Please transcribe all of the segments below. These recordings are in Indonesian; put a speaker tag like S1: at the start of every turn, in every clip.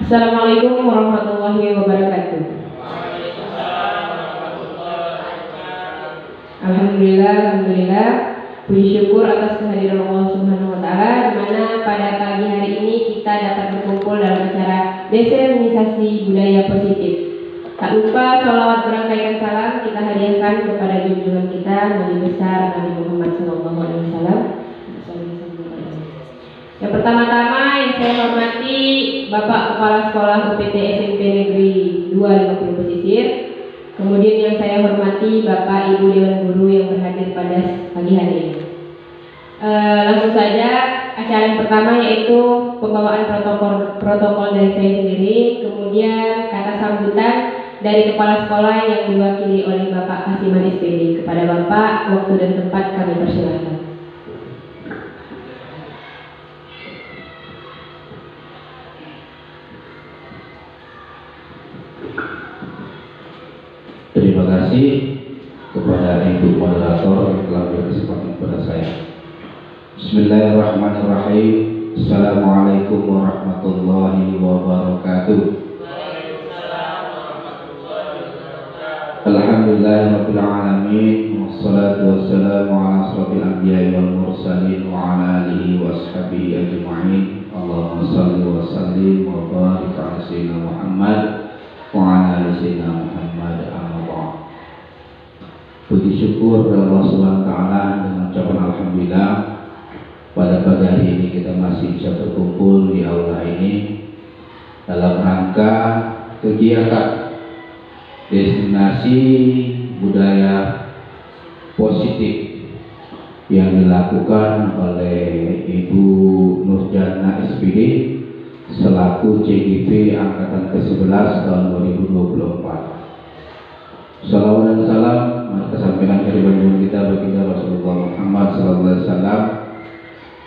S1: Assalamualaikum warahmatullahi wabarakatuh. Alhamdulillah, puji syukur atas kehadiran Allah Subhanahu wa taala di mana pada pagi hari ini kita dapat berkumpul dalam acara desensitisasi budaya positif. Tak lupa sholawat berangkaikan salam kita hadiahkan kepada junjungan kita Nabi besar Nabi Muhammad SAW. Yang pertama-tama yang saya hormati Bapak Kepala Sekolah UPT SMP Negeri 250 Pesisir. Kemudian yang saya hormati Bapak Ibu Dewan Guru yang berhadir pada pagi hari ini. Langsung saja acara yang pertama yaitu pembawaan protokol dari saya sendiri. Kemudian kata sambutan dari Kepala Sekolah yang diwakili oleh Bapak Kasiman SPD. Kepada Bapak, waktu dan tempat kami persilahkan.
S2: Terima kasih kepada Ibu Moderator yang telah berkesempatan kepada saya. Bismillahirrahmanirrahim. Assalamualaikum warahmatullahi wabarakatuh. Alhamdulillahirabbil alamin wassalatu wassalamu ala asyrofil anbiya'i wal mursalin wa ala alihi washabihi ajma'in. Allahumma shalli wa sallim wa barik ala sayyidina Muhammad wa ala ali sayyidina Muhammad. Puji syukur kepada Allah Subhanahu wa taala dengan ucapan alhamdulillah pada pagi hari ini kita masih bisa berkumpul di aula ini dalam rangka kegiatan destinasi budaya positif yang dilakukan oleh Ibu Nurjana SPD selaku CGP angkatan ke-11 tahun 2024. Salawat dan salam mari sampaikan kepada kita baginda Rasulullah Muhammad sallallahu alaihi wasallam.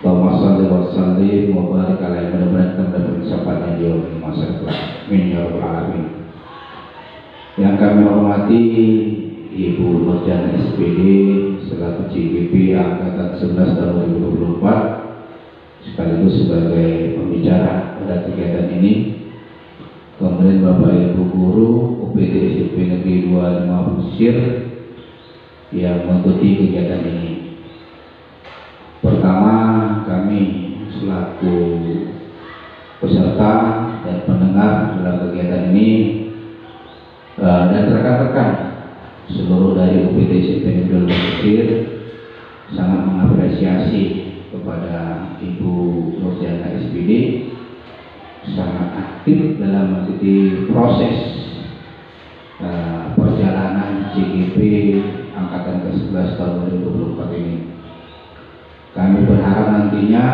S2: Allahumma shalli wa sallim wa barik alaihi mudah-mudahan kita mendapat kesabaran di masa depan. Amin ya rabbal alamin. Yang kami hormati Ibu Nurjana SPD selaku CGP angkatan 11 tahun 2024 sekaligus sebagai pembicara pada kegiatan ini. Kemudian Bapak Ibu Guru UPT SMP Negeri 250 Pesisir yang mengikuti kegiatan ini. Pertama, kami selaku peserta dan pendengar dalam kegiatan ini dan rekan-rekan seluruh dari UPT SMP Negeri 250 Pesisir sangat mengapresiasi kepada Ibu Nurjana SPD sangat aktif dalam mengikuti proses perjalanan CGP angkatan ke-11 tahun 2024 ini. Kami berharap nantinya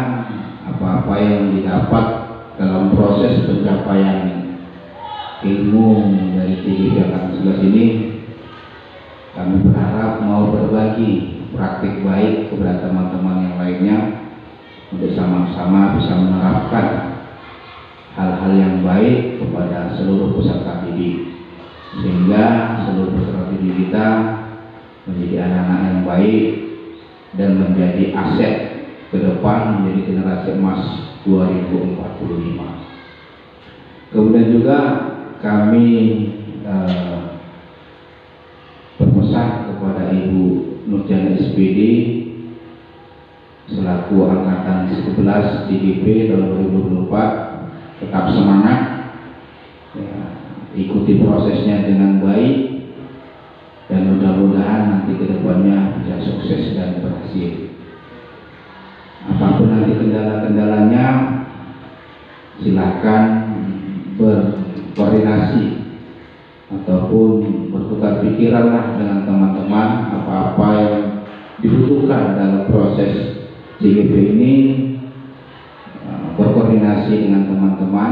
S2: apa-apa yang didapat dalam proses pencapaian ilmu dari CGP angkatan 11 ini, kami berharap mau berbagi praktik baik kepada teman-teman yang lainnya untuk sama-sama bisa menerapkan hal-hal yang baik kepada seluruh peserta didik, sehingga seluruh peserta didik kita menjadi anak-anak yang baik dan menjadi aset ke depan, menjadi generasi emas 2045. Kemudian juga kami berpesan kepada Ibu Nurjana SPD selaku angkatan 11 CGP tahun 2024 tetap semangat ya, ikuti prosesnya dengan baik dan mudah-mudahan nanti kedepannya bisa sukses dan berhasil. Apapun nanti kendala-kendalanya silakan berkoordinasi ataupun bertukar pikiranlah dengan teman-teman apa-apa yang dibutuhkan dalam proses CGP ini. Berkoordinasi dengan teman-teman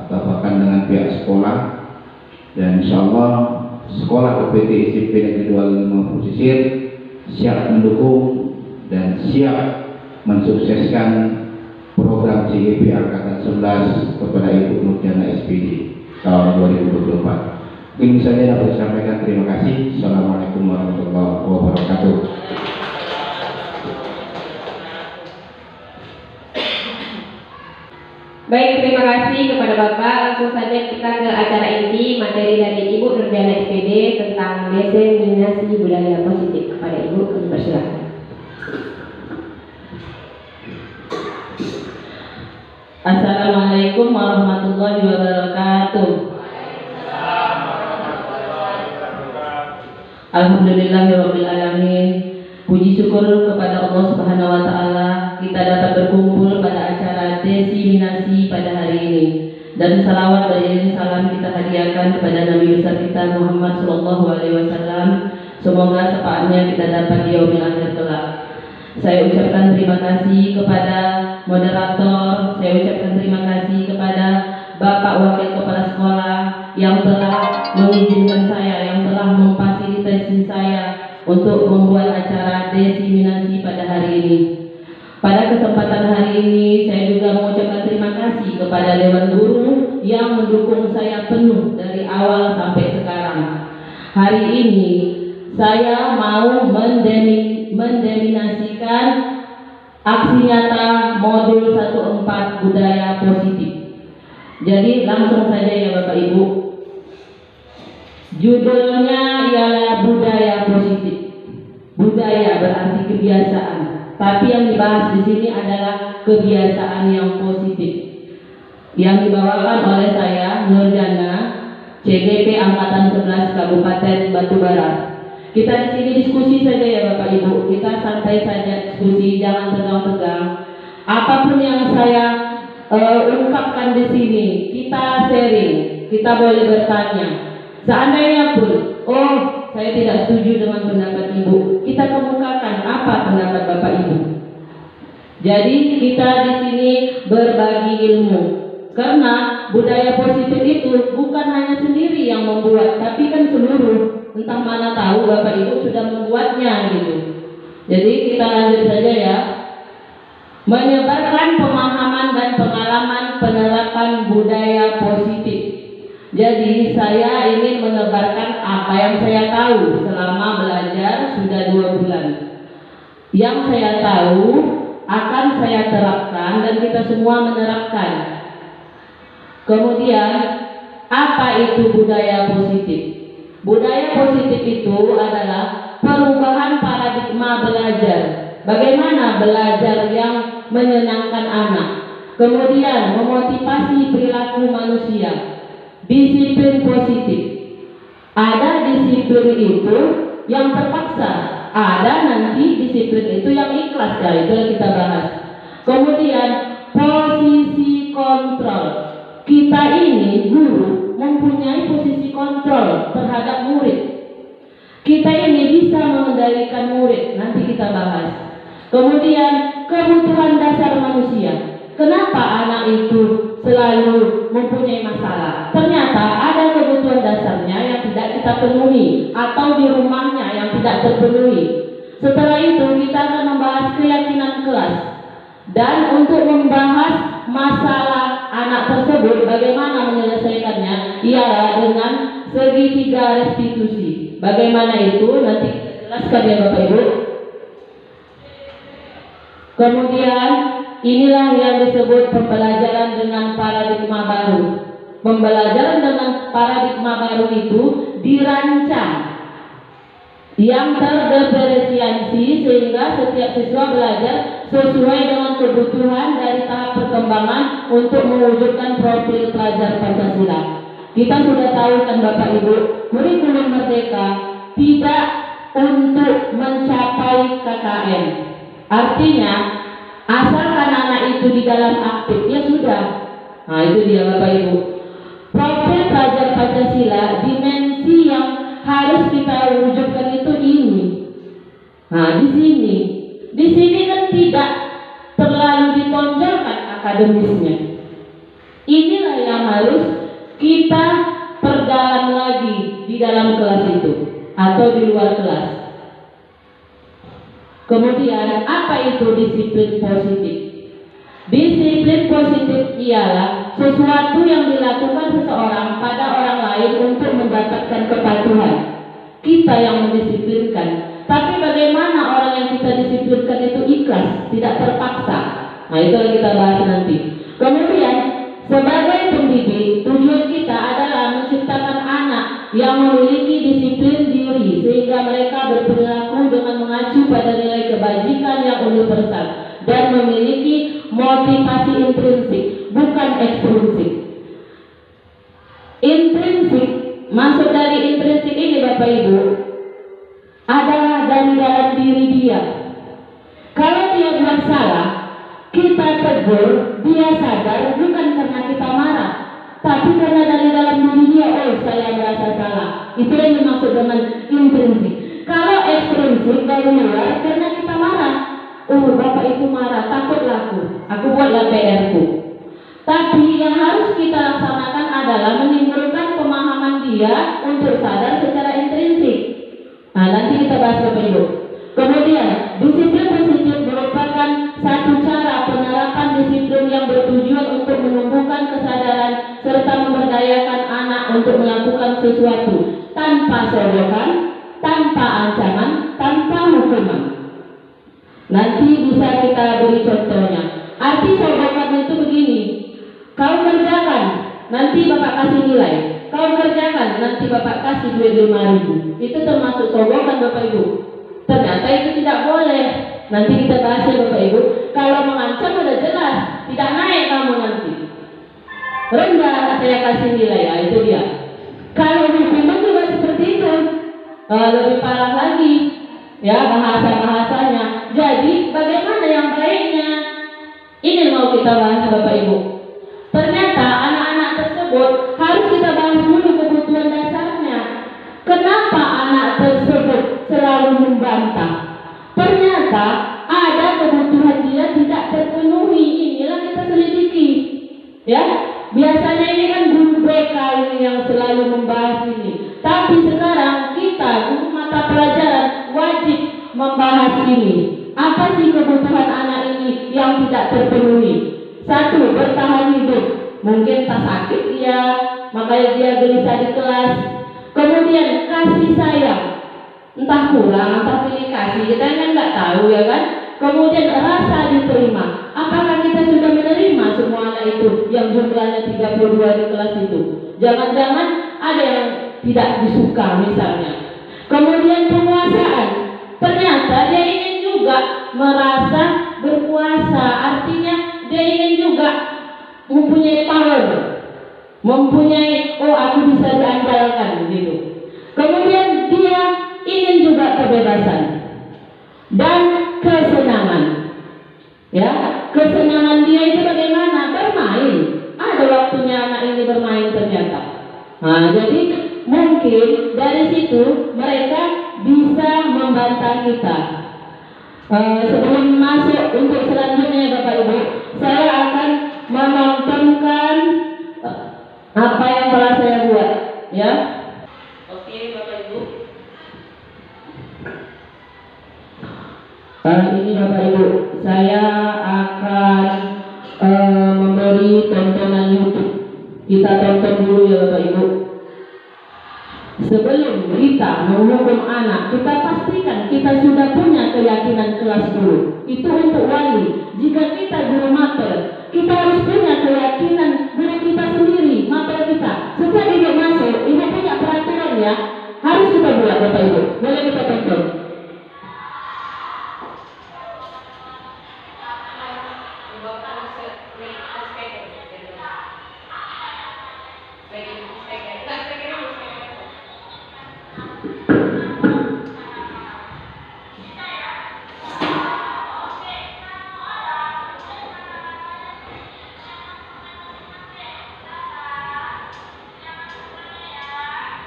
S2: atau bahkan dengan pihak sekolah, dan insya Allah sekolah UPT SMP Negeri 250 Pesisir siap mendukung dan siap mensukseskan program CGP angkatan 11 kepada Ibu Nurjana SPD tahun 2024. Mungkin saja dapat disampaikan. Terima kasih. Assalamualaikum warahmatullahi wabarakatuh.
S1: Baik, terima kasih kepada Bapak. Langsung saja kita ke acara inti, materi dari Ibu Nurjana SPD tentang diseminasi budaya positif. Kepada Ibu, kami persilakan.
S3: Assalamualaikum warahmatullahi wabarakatuh. Alhamdulillahirabbil alamin. Puji syukur kepada Allah Subhanahu wa taala kita dapat berkumpul pada acara diseminasi pada hari ini. Dan salawat dan salam kita hadiahkan kepada Nabi besar kita Muhammad sallallahu alaihi wasallam. Semoga syafaatnya kita dapat di yaumil akhir kelak. Saya ucapkan terima kasih kepada moderator, saya ucapkan terima kasih kepada Bapak Wakil Kepala Sekolah yang telah mengizinkan saya, yang telah memfasilitasi saya untuk membuat acara diseminasi pada hari ini. Pada kesempatan hari ini saya juga mengucapkan terima kasih kepada Dewan Guru yang mendukung saya penuh dari awal sampai sekarang. Hari ini saya mau mendominasikan aksi nyata modul 14 budaya positif. Jadi langsung saja ya Bapak Ibu. Judulnya ialah budaya positif. Budaya berarti kebiasaan, tapi yang dibahas di sini adalah kebiasaan yang positif. Yang dibawakan oleh saya Nurjana, CGP Angkatan 11 Kabupaten Batubara. Kita di sini diskusi saja ya Bapak Ibu. Kita santai saja diskusi, jangan tegang-tegang. Apapun yang saya ungkapkan di sini, kita sharing, kita boleh bertanya. Seandainya pun, saya tidak setuju dengan pendapat Ibu, kita kemukakan apa pendapat Bapak Ibu. Jadi kita di sini berbagi ilmu. Karena budaya positif itu bukan hanya sendiri yang membuat, tapi kan seluruh. Entah mana tahu Bapak Ibu sudah membuatnya gitu. Jadi kita lanjut saja ya. Menyebarkan pemahaman dan pengalaman penerapan budaya positif. Jadi saya ingin menebarkan apa yang saya tahu selama belajar sudah 2 bulan. Yang saya tahu akan saya terapkan dan kita semua menerapkan. Kemudian apa itu budaya positif? Budaya positif itu adalah perubahan paradigma belajar. Bagaimana belajar yang menyenangkan anak. Kemudian memotivasi perilaku manusia. Disiplin positif. Ada disiplin itu yang terpaksa. Ada nanti disiplin itu yang ikhlas. Ya, itu yang kita bahas. Kemudian posisi kontrol. Kita ini guru mempunyai posisi kontrol terhadap murid. Kita ini bisa mengendalikan murid, nanti kita bahas. Kemudian kebutuhan dasar manusia. Kenapa anak itu selalu mempunyai masalah? Ternyata ada kebutuhan dasarnya yang tidak kita penuhi, atau di rumahnya yang tidak terpenuhi. Setelah itu kita akan membahas keyakinan kelas. Dan untuk membahas masalah anak tersebut, bagaimana menyelesaikannya, ialah dengan segitiga restitusi. Bagaimana itu nanti kita jelaskan ya Bapak Ibu. Kemudian inilah yang disebut pembelajaran dengan paradigma baru. Pembelajaran dengan paradigma baru itu dirancang yang terdiferensiasi sehingga setiap siswa belajar sesuai dengan kebutuhan dari tahap perkembangan untuk mewujudkan profil pelajar Pancasila. Kita sudah tahu kan Bapak Ibu, kurikulum merdeka tidak untuk mencapai KKN. Artinya, asalkan anak itu di dalam aktif, ya sudah. Nah itu dia Bapak Ibu. Profil pelajar Pancasila, dimensi yang harus kita wujudkan itu ini. Nah di sini kan tidak terlalu ditonjolkan akademisnya. Inilah yang harus kita perdalam lagi di dalam kelas itu atau di luar kelas. Kemudian apa itu disiplin positif? Disiplin positif ialah sesuatu yang dilakukan seseorang pada orang lain untuk mendapatkan kepatuhan. Kita yang mendisiplinkan. Tapi bagaimana orang yang kita disiplinkan itu ikhlas, tidak terpaksa. Nah itu yang kita bahas nanti. Kemudian sebagai pendidik, tujuan kita adalah menciptakan anak yang memiliki disiplin diri sehingga mereka berperilaku dengan mengacu pada nilai kebajikan yang universal dan memiliki motivasi intrinsik, bukan ekstrinsik. Intrinsik, maksud dari intrinsik ini Bapak Ibu adalah dari dalam diri dia. Kalau dia buat salah, kita tegur, dia sadar bukan karena kita marah, tapi karena dari dalam diri dia, oh saya merasa salah. Itu yang dimaksud dengan intrinsik. Kalau ekstrinsik dari luar, karena kita marah, oh Bapak itu marah, takutlah aku buatlah PR-ku. Tapi yang harus kita laksanakan adalah menimbulkan pemahaman dia untuk sadar secara intrinsik. Nah, nanti kita bahas Bapak Ibu. Kemudian, disiplin positif merupakan satu cara penerapan disiplin yang bertujuan untuk menumbuhkan kesadaran serta memberdayakan anak untuk melakukan sesuatu tanpa sodokan, tanpa ancaman, tanpa hukuman. Nanti bisa kita beri contohnya. Arti sodokan itu begini, kau kerjakan, nanti Bapak kasih nilai. Kau kerjakan, nanti Bapak kasih duit 5.000. Itu termasuk sogokan Bapak Ibu. Ternyata itu tidak boleh. Nanti kita bahas ya Bapak Ibu. Kalau mengancam sudah jelas, tidak naik kamu nanti. Rendah saya kasih nilai, ya itu dia. Kalau hukuman juga seperti itu, lebih parah lagi, ya bahasanya. Jadi bagaimana yang baiknya? Ini mau kita bahas Bapak Ibu. Ternyata anak-anak tersebut harus kita bahas dulu kebutuhan dasarnya. Kenapa anak tersebut selalu membantah? Ternyata ada kebutuhan dia tidak terpenuhi. Inilah kita selidiki. Ya, biasanya ini kan guru BK ini yang selalu membahas ini. Tapi sekarang kita guru mata pelajaran wajib membahas ini. Apa sih kebutuhan anak ini yang tidak terpenuhi? Satu, bertahan hidup. Mungkin tak sakit dia, makanya dia gelisah di kelas. Kemudian kasih sayang, entah kurang, entah pilih kasih, kita kan nggak tahu ya kan. Kemudian rasa diterima. Apakah kita sudah menerima semua anak itu yang jumlahnya 32 di kelas itu? Jangan-jangan ada yang tidak disuka misalnya. Kemudian penguasaan. Ternyata dia ingin juga merasa berkuasa, artinya dia ingin juga mempunyai power, mempunyai oh aku bisa diandalkan gitu. Kemudian dia ingin juga kebebasan dan kesenangan. Ya, kesenangan dia itu bagaimana? Bermain. Ada waktunya anak ini bermain ternyata. Nah, jadi mungkin dari situ mereka bisa membantah kita. Sebelum masuk untuk selanjutnya Bapak Ibu, saya akan menontonkan apa yang telah saya buat, ya. Oke Bapak Ibu. Kali ini Bapak Ibu, saya akan memberi tontonan YouTube. Kita tonton dulu ya Bapak Ibu. Sebelum kita menghukum anak, kita pastikan kita sudah punya keyakinan kelas dulu. Itu untuk wali. Jika kita guru mater, kita harus punya keyakinan guru kita sendiri, mater kita. Setiap ibu masuk, ibu punya peraturan ya, harus kita buat Bapak Ibu. Boleh kita tonton.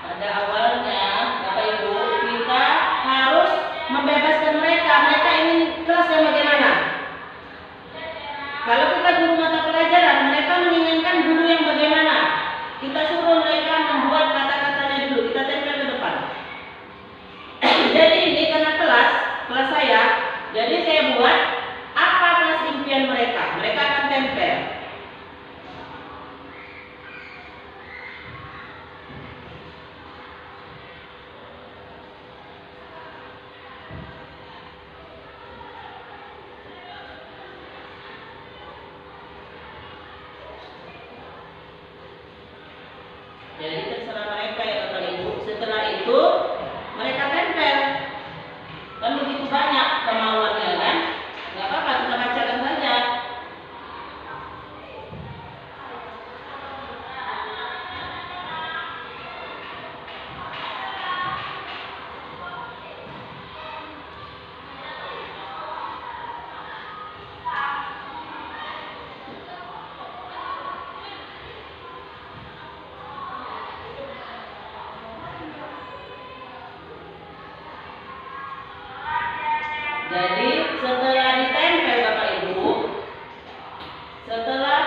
S3: Pada awalnya Bapak Ibu, kita harus membebaskan mereka. Mereka ingin kelas yang bagaimana? Kalau kita guru mata pelajaran, mereka menginginkan guru yang bagaimana? Kita suruh mereka membuat kata-katanya dulu, kita tempel ke depan. Jadi ini karena kelas saya, jadi saya buat apa kelas impian mereka. Mereka akan tempel. Jadi setelah ditempel Bapak Ibu, setelah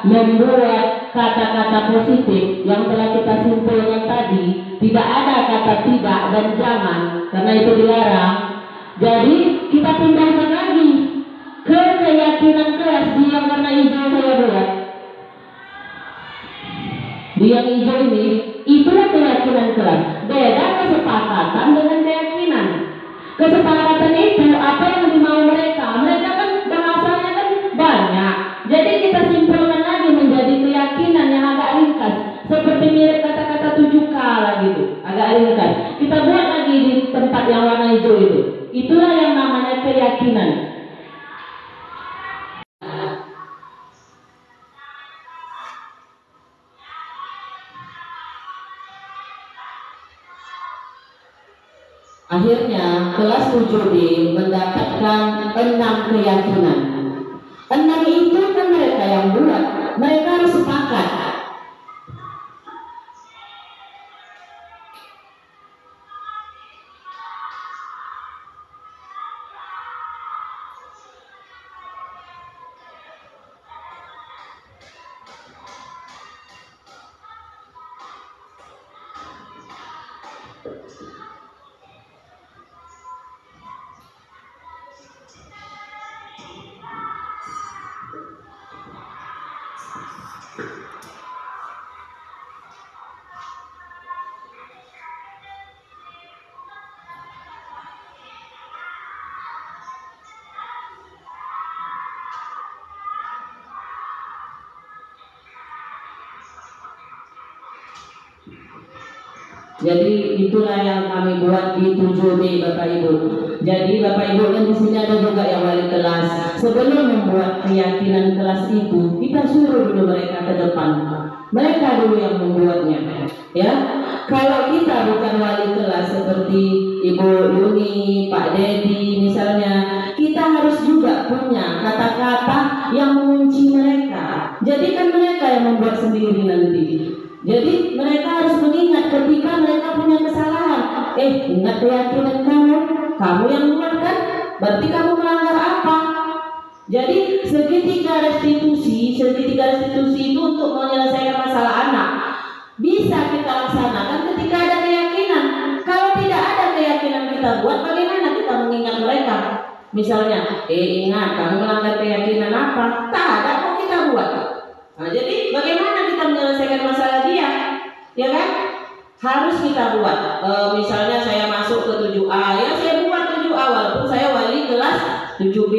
S3: membuat kata-kata positif yang telah kita simpulkan tadi, tidak ada kata tidak dan jangan, karena itu dilarang. Jadi kita pindahkan lagi ke keyakinan kelas di yang warna hijau saya buat. Di yang hijau ini, itulah keyakinan kelas. Beda kesepakatan dengan keyakinan. Kesepakatan itu apa yang dimau mereka. Mereka kan bahasanya kan banyak. Jadi kita simpulkan lagi menjadi keyakinan yang agak ringkas. Seperti mirip kata-kata 7K lah gitu. Agak ringkas. Kita buat lagi di tempat yang warna hijau itu. Itulah yang namanya keyakinan. Akhirnya kelas 7D mendapatkan 6 keyakinan. 6 itu kan mereka yang buat, mereka harus sepakat. Jadi itulah yang kami buat di 7D Bapak Ibu. Jadi Bapak Ibu kan di sini ada juga yang wali kelas. Sebelum membuat keyakinan kelas itu, kita suruh dulu mereka ke depan. Mereka dulu yang membuatnya. Ya, kalau kita bukan wali kelas seperti Ibu Yuni, Pak Dedi misalnya, kita harus juga punya kata-kata yang mengunci mereka. Jadi kan mereka yang membuat sendiri nanti. Jadi mereka harus mengingat ketika mereka punya kesalahan. Ingat keyakinan kamu yang buat kan? Berarti kamu melanggar apa? Jadi segitiga restitusi itu untuk menyelesaikan masalah anak. Bisa kita laksanakan ketika ada keyakinan. Kalau tidak ada keyakinan kita buat, bagaimana kita mengingat mereka? Misalnya, ingat kamu melanggar keyakinan apa? Tak ada kok kita buat. Nah, jadi bagaimana kita menyelesaikan masalah dia? Ya kan? Harus kita buat. Misalnya saya masuk ke 7A, ya saya buat 7A walaupun saya wali kelas 7B.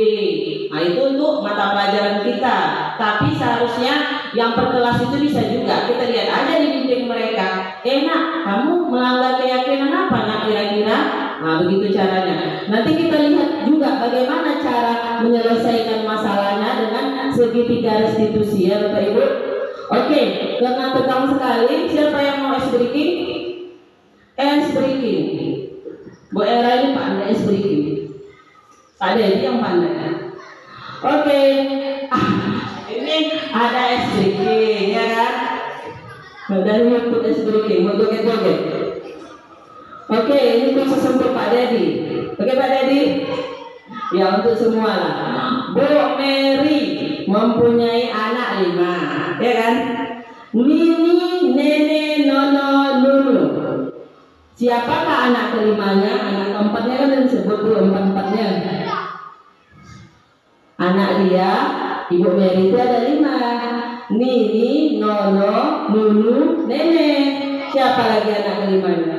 S3: Nah, itu untuk mata pelajaran kita. Tapi seharusnya yang per kelas itu bisa juga. Kita lihat aja di dinding mereka. Nak, kamu melanggar keyakinan apa nak kira-kira? Nah, begitu caranya. Nanti kita lihat juga bagaimana cara menyelesaikan masalahnya dengan segitiga restitusi ya Bapak Ibu. Oke, karena tegang sekali, siapa yang mau es breaking? Es breaking. Bu Era ini pandai es breaking. Pak Dedi yang pandai. Oke, ini ada es breaking ya kan? Dari YouTube es breaking, mau joget-joget. Oke, ini khusus untuk Pak Dedi. Oke Pak Dedi? Ya untuk semua lah. Bu Mary mempunyai anak 5, ya kan? Nini, Nene, Nono, Nunu. Siapakah anak kelimanya? Anak keempatnya kan disebut dulu empat-empatnya. Anak dia, Ibu Mary itu ada 5. Nini, Nono, Nunu, Nene. Siapa lagi anak kelimanya?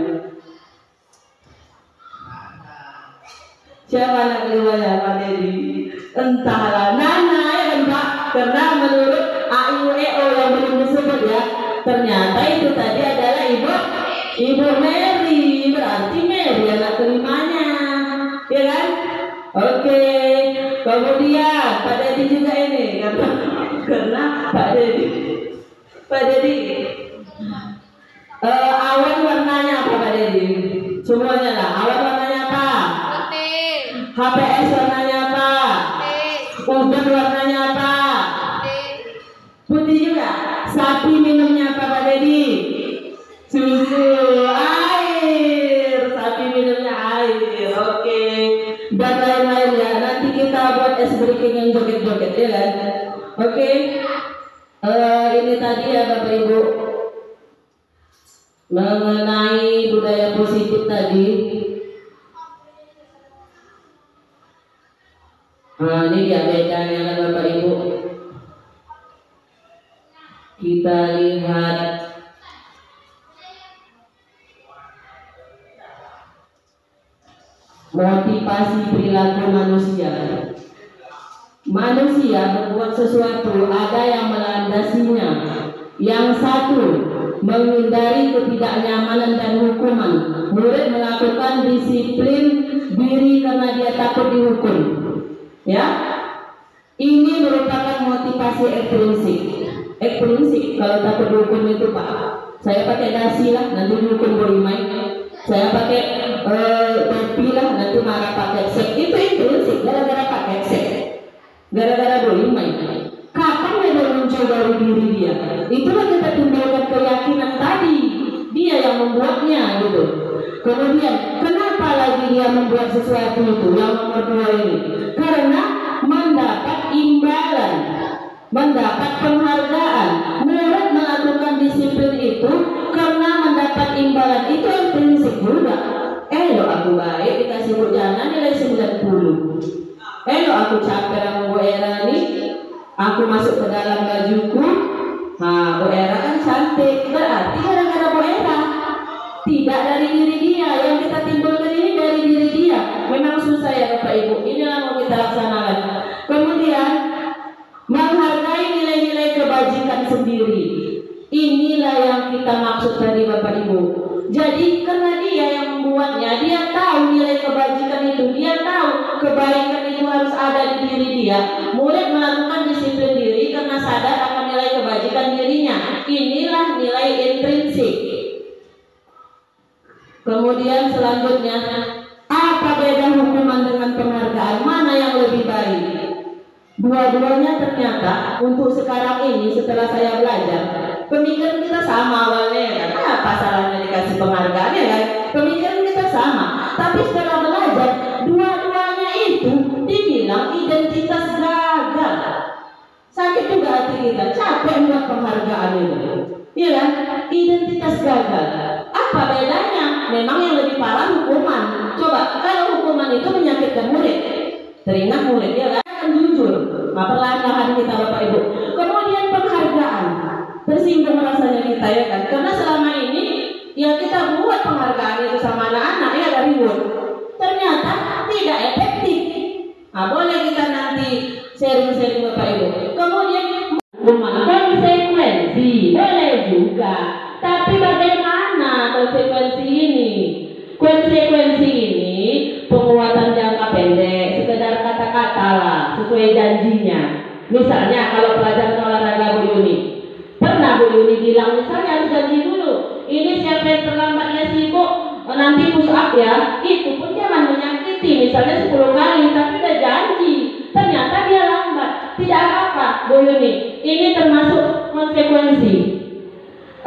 S3: Siapa anak kelimanya Pak Dedi? Entahlah, Nana ya kan Pak? Karena menurut AIUEO yang belum disebut ya, ternyata itu tadi adalah Ibu Mary. Berarti Mary anak kelimanya, ya kan? Oke, kemudian Pak Dedi juga ini karena Pak Dedi awan warnanya apa Pak Dedi? Semuanya lah, awan warnanya apa?
S4: Putih.
S3: HPS warnanya apa?
S4: Putih.
S3: Uber warnanya apa?
S4: Putih.
S3: Putih juga. Sapi minumnya apa Pak Dedi? Susu. Air. Sapi minumnya air. Oke. Dan lain-lain ya. Nanti kita buat es breaking yang joget-joget ya kan? Oke. Ini tadi ya Bapak Ibu mengenai budaya positif tadi. Ini dia bedanya kan Bapak Ibu. Kita lihat motivasi perilaku manusia. Manusia berbuat sesuatu ada yang melandasinya. Yang satu, menghindari ketidaknyamanan dan hukuman. Murid melakukan disiplin diri karena dia takut dihukum. Ya, ini merupakan motivasi ekstrinsik. Ekstrinsik kalau takut dihukum itu Pak. Saya pakai dasi lah, nanti dihukum borimai. Saya pakai topi lah, nanti marah pakai sek. Itu ekstrinsik, gara-gara pakai sek. Gara-gara borimai. Kapan dia muncul dari diri dia? Itulah kita timbulkan keyakinan tadi. Dia yang membuatnya gitu. Kemudian kenapa lagi dia membuat sesuatu itu? Yang nomor 2 ini karena mendapat imbalan, mendapat penghargaan. Murid melakukan disiplin itu karena mendapat imbalan. Itu yang prinsip juga. Aku baik dikasih bujana nilai 90. Aku capek sama Bu Era nih, aku masuk ke dalam bajuku. Nah, Bu Era kan cantik, berarti gara-gara Bu Era, tidak dari diri dia. Yang kita timbulkan ini dari diri dia. Memang susah ya Bapak Ibu. Inilah mau kita laksanakan. Kemudian menghargai nilai-nilai kebajikan sendiri. Inilah yang kita maksud tadi Bapak Ibu. Jadi karena dia yang membuatnya, dia tahu nilai kebajikan itu, dia tahu kebaikan itu harus ada di diri dia. Murid melakukan disiplin diri karena sadar akan nilai kebajikan dirinya. Inilah nilai intrinsik. Kemudian selanjutnya, apa beda hukuman dengan penghargaan? Mana yang lebih baik? Dua-duanya ternyata untuk sekarang ini setelah saya belajar, pemikiran kita sama awalnya kan? Apa salahnya dikasih penghargaan ya kan? Pemikiran kita sama. Tapi setelah belajar, dua-duanya itu dibilang identitas gagal. Sakit juga hati kita, capek buat penghargaan itu. Iya kan? Identitas gagal. Apa bedanya? Memang yang lebih parah hukuman. Coba kalau hukuman itu menyakitkan murid, teringat murid ya kan? Jujur, perlahan-lahan kita Bapak Ibu. Kemudian penghargaan, tersinggung rasanya kita ya kan? Karena selama ini ya kita buat penghargaan itu sama anak-anak ya dari ribut. Ternyata tidak efektif. Boleh kita nanti sharing-sharing Bapak Ibu. Kemudian konsekuensi boleh juga. Tapi bagaimana konsekuensi ini? Konsekuensi ini penguatan jangka pendek, sekedar kata-kata lah, sesuai janjinya. Misalnya kalau pelajaran olahraga Bu Yuni, pernah Bu Yuni bilang misalnya harus janji dulu. Ini siapa yang terlambat dia sibuk, nanti push up ya. Itu pun jangan menyakiti, misalnya 10 kali, tapi udah janji. Ternyata dia lambat, tidak apa-apa Bu Yuni. Ini termasuk konsekuensi.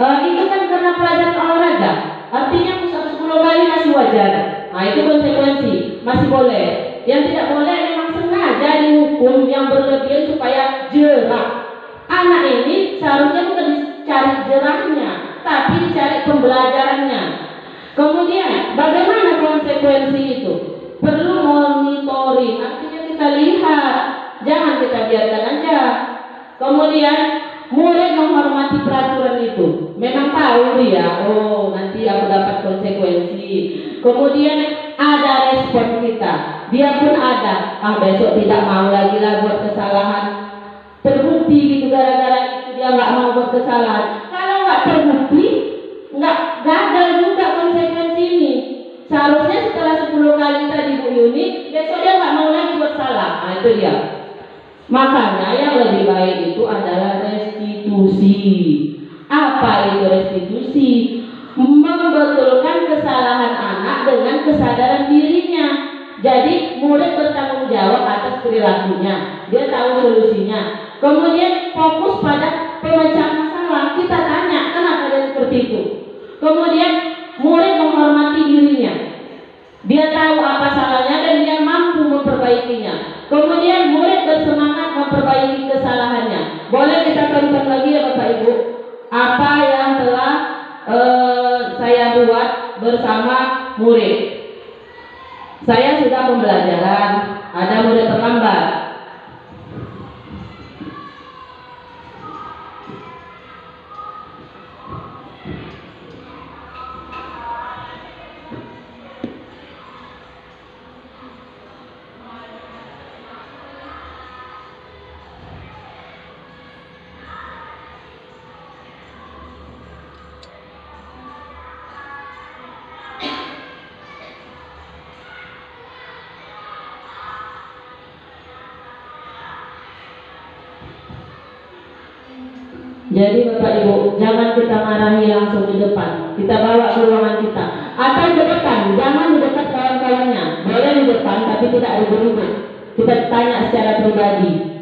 S3: Itu kan karena pelajaran olahraga, artinya push up 10 kali masih wajar. Nah itu konsekuensi, masih boleh. Yang tidak boleh memang sengaja dihukum yang berlebihan supaya jerah. Anak ini seharusnya bukan dicari jerahnya, tapi dicari pembelajarannya. Kemudian bagaimana konsekuensi itu? Perlu monitoring, artinya kita lihat, jangan kita biarkan aja. Kemudian murid menghormati peraturan itu. Memang tahu dia, oh nanti aku dapat konsekuensi. Kemudian ada respon kita. Dia pun ada, besok tidak mau lagi lah buat kesalahan. Terbukti gitu gara-gara itu dia nggak mau buat kesalahan. Kalau nggak terbukti, nggak gagal juga konsekuensi ini. Seharusnya setelah 10 kali tadi Bu Yuni, besok dia nggak mau lagi buat salah. Nah itu dia. Makanya yang lebih baik itu adalah restitusi. Apa itu restitusi? Membetulkan kesalahan anak dengan kesadaran dirinya. Jadi murid bertanggung jawab atas perilakunya, dia tahu solusinya. Kemudian fokus pada pemecahan masalah. Kita tanya kenapa dia seperti itu. Kemudian murid menghormati dirinya, dia tahu apa salahnya dan dia mampu memperbaikinya. Kemudian murid bersemangat memperbaiki kesalahannya. Boleh kita tonton lagi ya Bapak Ibu, apa yang telah saya buat bersama murid. Saya sudah pembelajaran, ada murid terlambat. Jadi Bapak Ibu, jangan kita marahi langsung di depan, kita bawa ke ruangan kita, atau di depan, jangan di dekat kawan-kawannya. Boleh di depan tapi tidak ribut-ribut. Kita tanya secara pribadi.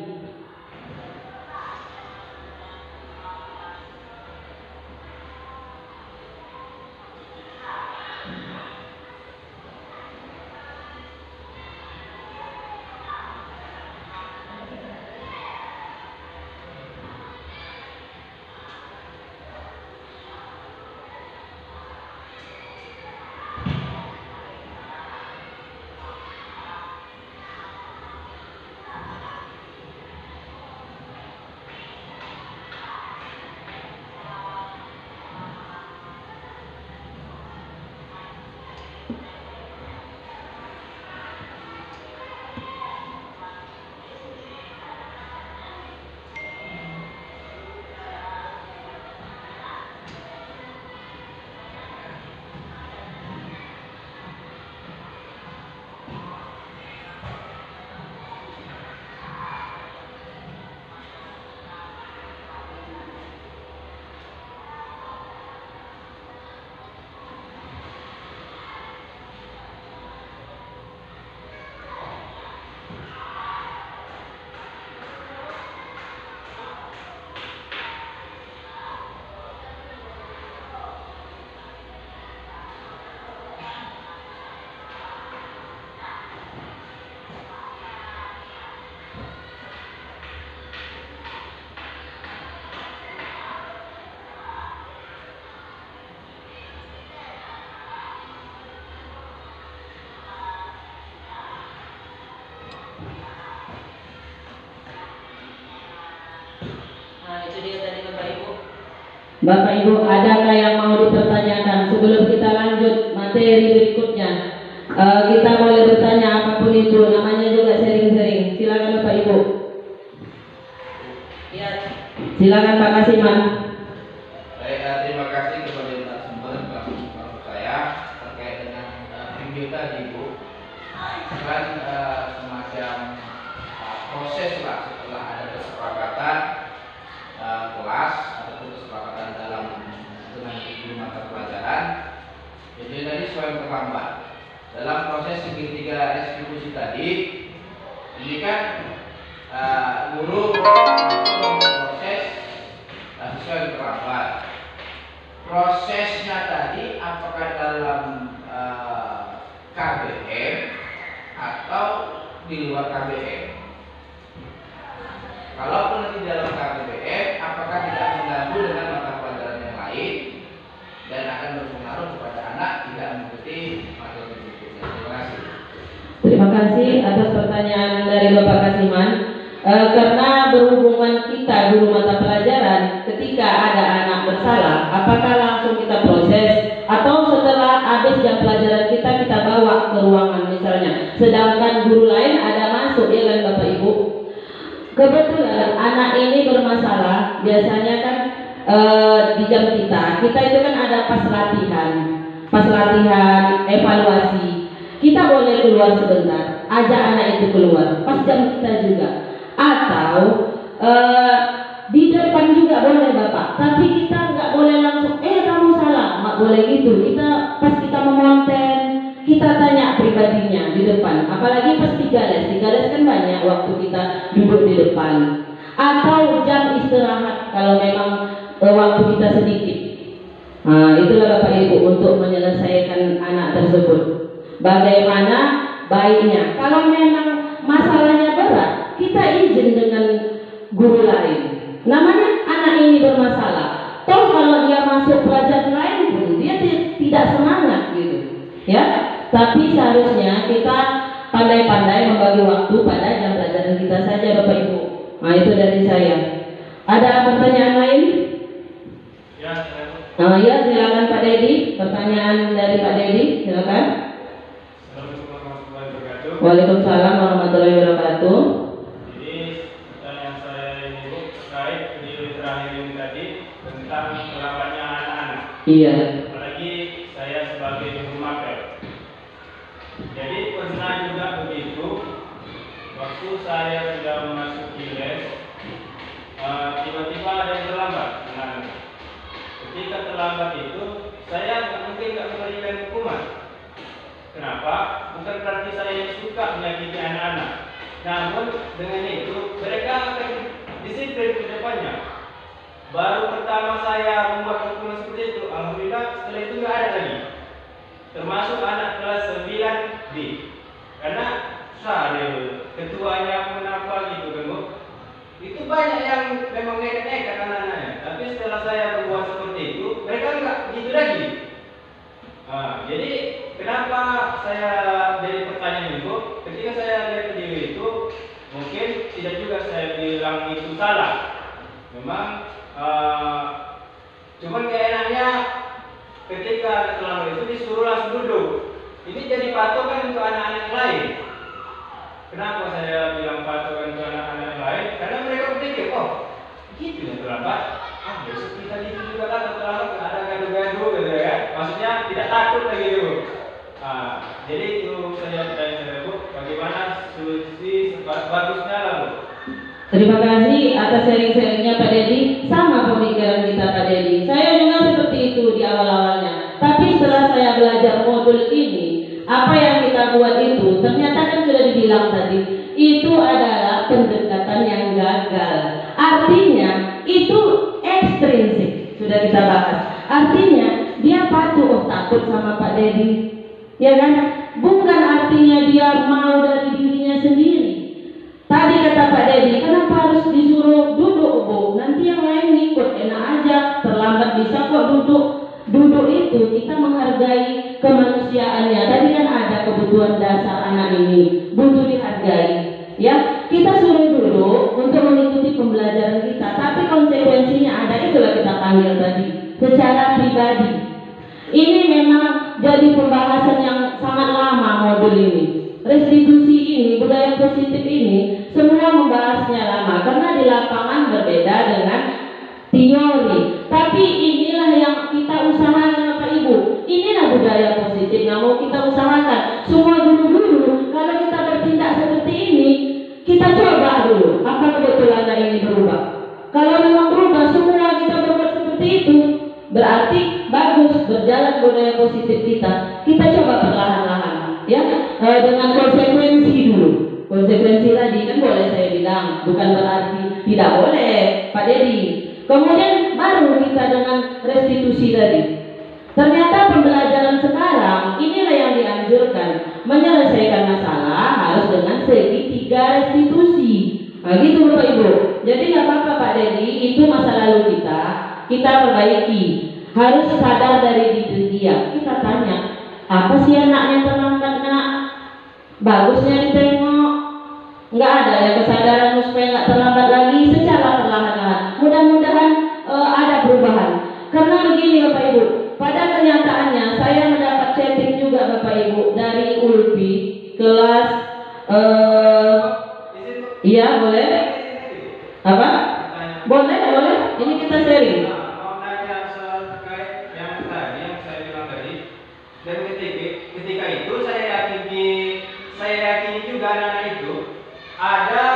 S3: Itu dia tadi Bapak Ibu. Bapak Ibu, adakah yang mau dipertanyakan sebelum kita lanjut materi berikutnya? Kita boleh bertanya apapun itu, namanya juga sharing-sharing. Silakan Bapak Ibu. Ya, silakan Pak Kasiman.
S2: Baik, terima kasih kepada narasumber saya terkait dengan video tadi Bu. Kan semacam proses lah setelah ada kesepakatan kelas ataupun kesepakatan dalam dengan guru mata pelajaran. Jadi tadi sesuai terlambat dalam proses segitiga restitusi tadi. Ini kan guru proses sesuai terlambat. Prosesnya tadi apakah dalam KBM atau di luar KBM? Kalaupun nanti dalam KBM, apakah tidak mengganggu dengan mata pelajaran yang lain dan akan berpengaruh kepada anak tidak mengikuti materi berikutnya? Terima kasih.
S3: Terima kasih atas pertanyaan dari Bapak Kasiman. Karena berhubungan kita guru mata pelajaran, ketika ada anak bersalah, apakah langsung kita proses atau setelah habis jam pelajaran kita bawa ke ruangan misalnya, sedangkan guru lain ada masuk, ya kan Bapak Ibu? Kebetulan anak ini bermasalah, biasanya kan di jam kita itu kan ada pas latihan, evaluasi. Kita boleh keluar sebentar, ajak anak itu keluar, pas jam kita juga. Atau di depan juga boleh Bapak, tapi kita nggak boleh langsung, kamu salah, nggak boleh gitu. Kita pas kita memonten, kita tanya pribadi pribadinya di depan, apalagi pas 3 les kan banyak waktu kita duduk di depan, atau jam istirahat kalau memang waktu kita sedikit. Nah, itulah Bapak Ibu untuk menyelesaikan anak tersebut. Bagaimana baiknya? Kalau memang masalahnya berat, kita izin dengan guru lain. Namanya anak ini bermasalah. Toh kalau dia masuk pelajaran lain pun dia tidak semangat gitu, ya. Tapi seharusnya kita pandai-pandai membagi waktu pada jam pelajaran kita saja, Bapak Ibu. Nah, itu dari saya. Ada pertanyaan lain?
S5: Ya,
S3: Ya, silakan Pak Dedi. Pertanyaan dari Pak Dedi, silakan.
S5: Assalamualaikum warahmatullahi wabarakatuh.
S3: Waalaikumsalam warahmatullahi wabarakatuh.
S5: Jadi pertanyaan saya ini Bu, terkait video terakhir ini tadi tentang terlambatnya anak-anak.
S3: Iya.
S5: Apalagi saya sebagai ibu makan. Jadi pernah juga begitu. Waktu saya sudah memasuki les, tiba-tiba ada yang terlambat anak-anak. Ketika terlambat itu, saya mungkin nggak memberikan hukuman. Kenapa? Bukan berarti saya suka menyakiti anak-anak. Namun dengan itu mereka akan disiplin ke depannya. Baru pertama saya membuat hukuman seperti itu, alhamdulillah setelah itu nggak ada lagi. Termasuk anak kelas 9B. Karena saya ketuanya pun apa gitu kan Bu. Itu banyak yang memang nekat-nekat anak-anaknya. Tapi setelah saya membuat seperti itu, mereka nggak begitu lagi. Jadi kenapa saya dari pertanyaan itu? Ketika saya lihat video itu, mungkin tidak juga saya bilang itu salah. Memang cuman gak enaknya ketika anak terlambat itu disuruh langsung duduk. Ini jadi patokan untuk anak-anak lain. Kenapa saya bilang patokan untuk anak-anak lain? Karena mereka berpikir, oh gitu ya terlambat. Besok kita gitu juga lah terlambat, nggak ada gaduh-gaduh gitu ya. Maksudnya tidak takut lagi itu. Jadi itu saya tanya Bu, bagaimana solusi bagusnya lalu?
S3: Terima kasih atas sharing-sharingnya Pak Dedi. Sama pemikiran kita Pak Dedi. Saya juga seperti itu di awal-awalnya. Tapi setelah saya belajar modul ini, apa yang kita buat itu ternyata kan sudah dibilang tadi, itu adalah pendekatan yang gagal. Artinya itu ekstrinsik, sudah kita bahas. Artinya dia patuh, takut sama Pak Dedi, ya kan? Bukan artinya dia mau dari dirinya sendiri. Tadi kata Pak Dedi, kenapa harus disuruh duduk Bu? Nanti yang lain ngikut, enak aja, terlambat bisa kok duduk. Duduk itu kita menghargai kemanusiaannya. Tadi kan ada kebutuhan dasar anak ini, butuh dihargai. Ya, kita suruh duduk untuk mengikuti pembelajaran kita, tapi konsekuensinya ada, itulah kita panggil tadi secara pribadi. Ini memang jadi pembahasan yang sangat lama modul ini. Restitusi ini, budaya positif ini, semua membahasnya lama karena di lapangan berbeda dengan teori. Tapi inilah yang kita usahakan Bapak Ibu. Inilah budaya positif yang mau kita usahakan. Semua guru-guru kalau kita bertindak seperti ini, kita coba dulu apa kebetulan ini berubah. Kalau memang berubah semua kita berbuat seperti itu, berarti bagus berjalan budaya positif kita. Kita coba perlahan-lahan, ya, dengan konsekuensi dulu. Konsekuensi tadi kan boleh saya bilang, bukan berarti tidak boleh Pak Dedi. Kemudian baru kita dengan restitusi tadi. Ternyata pembelajaran sekarang inilah yang dianjurkan, menyelesaikan masalah harus dengan segitiga restitusi. Nah, gitu Bapak Ibu. Jadi nggak apa-apa Pak Dedi, itu masa lalu kita perbaiki. Harus sadar dari diri dia. Kita tanya, apa sih anaknya terlambat nak? Bagusnya ditengok. Nggak ada ya kesadaran supaya nggak terlambat lagi secara perlahan-lahan. Mudah-mudahan ada perubahan. Karena begini Bapak Ibu, pada kenyataannya saya mendapat chatting juga Bapak Ibu dari Ulpi kelas iya boleh? Apa? Boleh. Ini kita sharing.
S5: Mau nanya soal terkait yang tadi yang saya bilang tadi. Dan ketika itu saya yakini juga anak-anak itu ada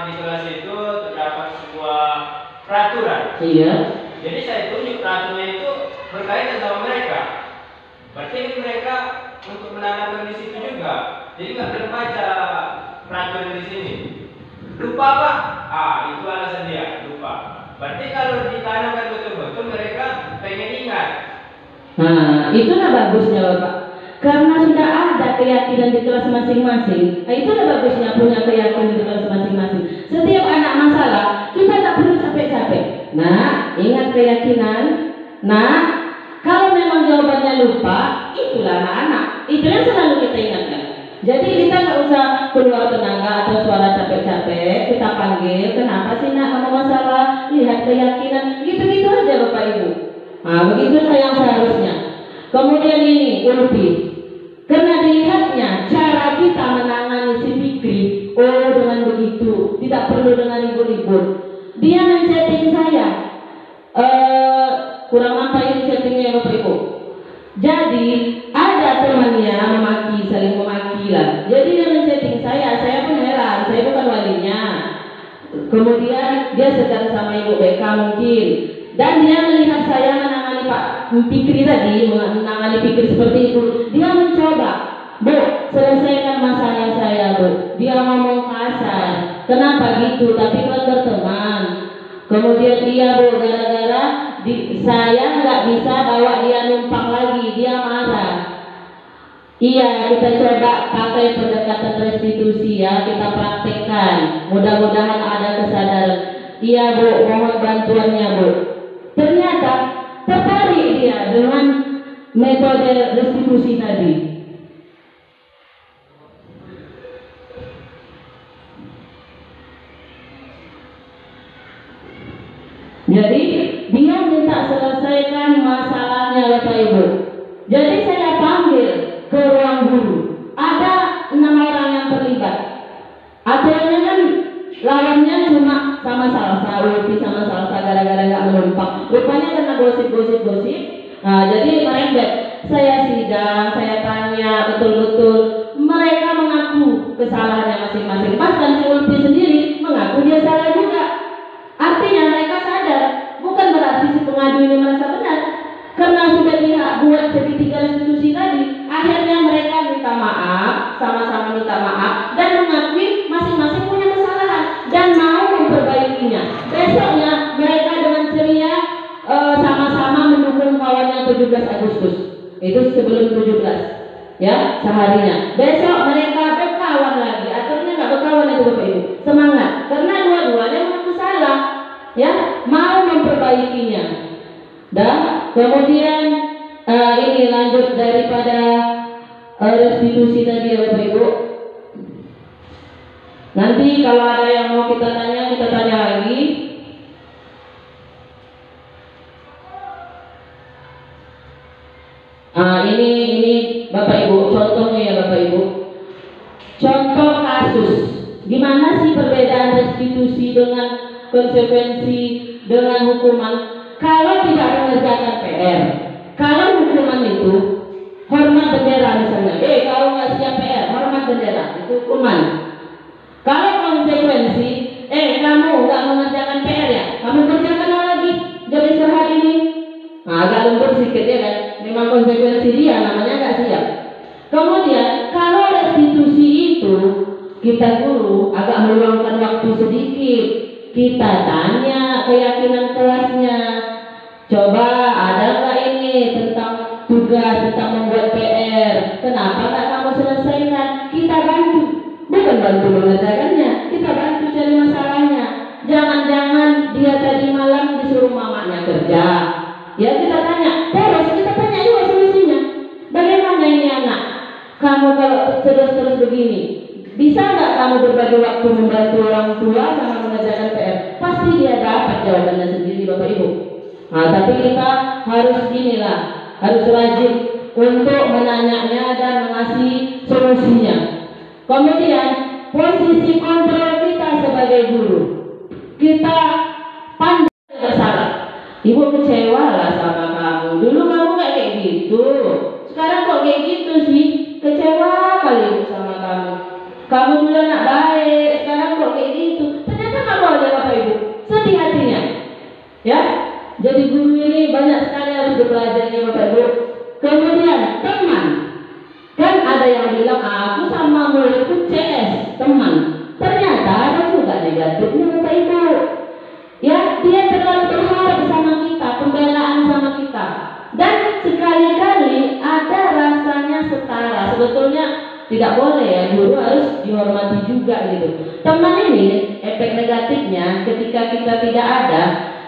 S5: di kelas itu terdapat sebuah peraturan.
S3: Iya.
S5: Jadi saya tunjuk peraturannya itu berkaitan sama mereka. Berarti mereka untuk menanamkan di situ juga. Jadi nggak pernah baca peraturan di sini. Lupa Pak? Itu alasan dia, lupa. Berarti kalau ditanamkan betul-betul mereka pengen ingat.
S3: Nah, itulah bagusnya Bapak. Karena sudah ada keyakinan di kelas masing-masing. Nah, itulah bagusnya punya keyakinan di kelas masing-masing. Setiap anak masalah, kita tak perlu capek-capek. Nah, ingat keyakinan. Nah, kalau memang jawabannya lupa, itulah anak-anak. Itu yang selalu kita ingatkan. Jadi kita nggak usah keluar tenaga atau suara capek-capek. Kita panggil, kenapa sih nak kamu masalah? Lihat keyakinan. Gitu-gitu aja Bapak Ibu. Nah, begitu yang seharusnya. Kemudian ini Ulfi. Karena dilihatnya cara kita menangani si Fikri, dengan begitu, tidak perlu dengan libur-libur. Dia men-chatting saya. Kurang apa ini chattingnya Bapak Ibu. Jadi ada temannya memaki, saling memaki lah. Jadi dia men-chatting saya pun heran, saya bukan walinya. Kemudian dia sedang sama Ibu BK mungkin. Dan dia melihat saya menangani Pak Fikri tadi, menangani Fikri seperti itu. Dia mencoba, Bu, selesaikan masalah saya, Bu. Dia ngomong kasar. Kenapa gitu? Tapi kan berteman. Kemudian dia, Bu, gara-gara saya nggak bisa bawa dia numpang lagi. Dia marah. Iya, kita coba pakai pendekatan restitusi ya, kita praktekkan. Mudah-mudahan ada kesadaran. Iya, Bu, mohon bantuannya, Bu. Ternyata tertarik dia dengan metode restitusi tadi. Jadi dia minta selesaikan masalahnya Bapak Ibu. Jadi saya panggil ke ruang guru. Ada 6 orang yang terlibat. Aturannya kan lawannya cuma sama salsa, Ulfi sama salsa gara-gara nggak menumpang. Rupanya karena gosip. Nah, jadi merembet. Saya sidang, saya tanya betul-betul. Mereka mengaku kesalahannya masing-masing. Bahkan si Ulfi sendiri mengaku dia salah juga. Artinya mereka sadar. Bukan berarti si pengadu ini merasa benar. Karena sudah dia buat segitiga restitusi tadi, akhirnya mereka minta maaf, sama-sama minta maaf dan mengakui masing-masing punya kesalahan dan mau memperbaikinya. Besoknya mereka dengan ceria sama-sama mendukung kawannya 17 Agustus. Itu sebelum 17, ya, seharinya. Besok mereka berkawan lagi, aturnya nggak berkawan lagi Bapak Ibu. Semangat, karena dua-duanya mengaku salah, ya, mau memperbaikinya. Dan kemudian ini lanjut daripada restitusi tadi ya Bapak Ibu. Nanti kalau ada yang mau kita tanya lagi. Ini Bapak Ibu, contohnya ya Bapak Ibu. Contoh kasus, gimana sih perbedaan restitusi dengan konsekuensi dengan hukuman? Kalau tidak mengerjakan PR, kalau hukuman itu hormat bendera misalnya, kalau nggak siap PR, hormat bendera, itu hukuman. Kalau konsekuensi, kamu nggak mengerjakan PR ya, kamu kerjakan lagi, jadi istirahat ini. Nah, agak lembur sedikit ya kan, memang konsekuensi dia, namanya nggak siap. Kemudian kalau restitusi itu kita guru agak meluangkan waktu sedikit. Kita tanya keyakinan kelasnya, coba ada nggak ini tentang tugas, tentang membuat PR, kenapa nggak kamu selesaikan? Kita bantu, bukan bantu mengerjakannya, kita bantu cari masalahnya. Jangan-jangan dia tadi malam disuruh mamanya kerja, ya kita tanya, terus kita tanya juga solusinya. Bagaimana ini anak? Kamu kalau terus begini, bisa nggak kamu berbagi waktu membantu orang tua sama mengerjakan PR? Pasti dia dapat jawabannya sendiri Bapak Ibu. Nah, tapi kita harus inilah, harus rajin untuk menanyanya dan mengasih solusinya. Kemudian posisi kontrol kita sebagai guru, kita pandai bersalah. Ibu kecewa lah sama kamu. Dulu kamu nggak kayak gitu, sekarang kok kayak gitu sih? Kecewa kali Ibu sama kamu. Kamu dulu anak baik, sekarang kok kayak gitu. Ternyata nggak boleh Bapak Ibu, sedih hatinya. Ya, jadi guru ini banyak sekali harus dipelajari Bapak Ibu. Kemudian teman, ada yang bilang aku sama muridku CS teman, ternyata ada juga negatifnya Bapak Ibu. Ya, dia terlalu berharap sama kita, pembelaan sama kita, dan sekali-kali ada rasanya setara. Sebetulnya tidak boleh ya, guru harus dihormati juga gitu. Teman ini efek negatifnya ketika kita tidak ada,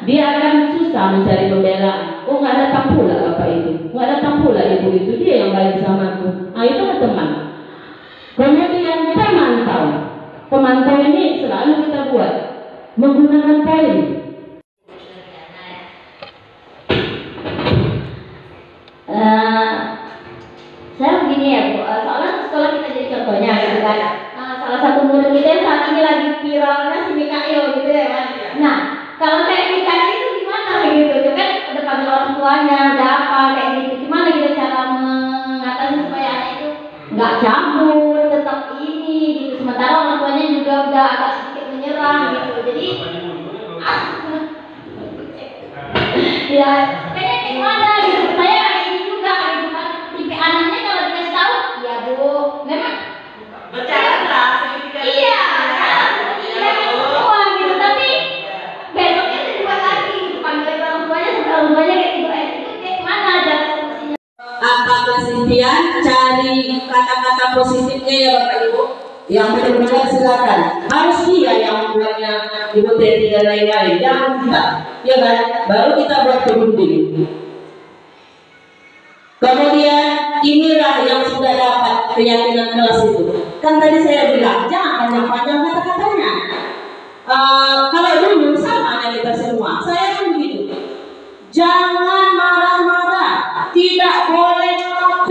S3: dia akan susah mencari pembelaan. Oh, nggak datang pula Bapak itu, nggak datang pula Ibu itu, dia yang baik sama aku. Nah, itu ada teman. Kemudian pemantau ini selalu kita buat menggunakan poin.
S6: Saya begini ya Bu, soalnya sekolah kita jadi contohnya gitu kan. Salah satu murid kita yang saat ini lagi viralnya si Mikael gitu ya Mas. Nah, kalau kayak Mikael itu gimana gitu? Itu kan udah panggil orang tuanya, udah apa kayak gitu. Gimana kita cara mengatasi supaya anak itu nggak cabul, tetap ini gitu. Sementara orang tuanya juga udah agak sedikit menyerah gitu. Jadi ya kayaknya gimana gitu. Saya kayak ini juga gitu kan. Tipe anaknya kalau dikasih tahu, ya Bu, memang bercanda seketika. Iya, iya semua gitu. Tapi besoknya dibuat lagi gitu. Panggil orang tuanya sampai orang tuanya kayak gitu. Itu kayak mana cara solusinya?
S3: Apakah Sintian cari kata-kata positifnya ya Bapak Ibu? Yang benar-benar silakan. Harus dia yang membuatnya Ibu Teti dan lain-lain. Jangan kita, ya kan? Baru kita buat berunding. Kemudian inilah yang sudah dapat keyakinan kelas itu. Kan tadi saya bilang jangan panjang-panjang kata-katanya. Kalau dulu sama dengan kita semua, saya pun begitu. Jangan marah-marah, tidak boleh ngomong.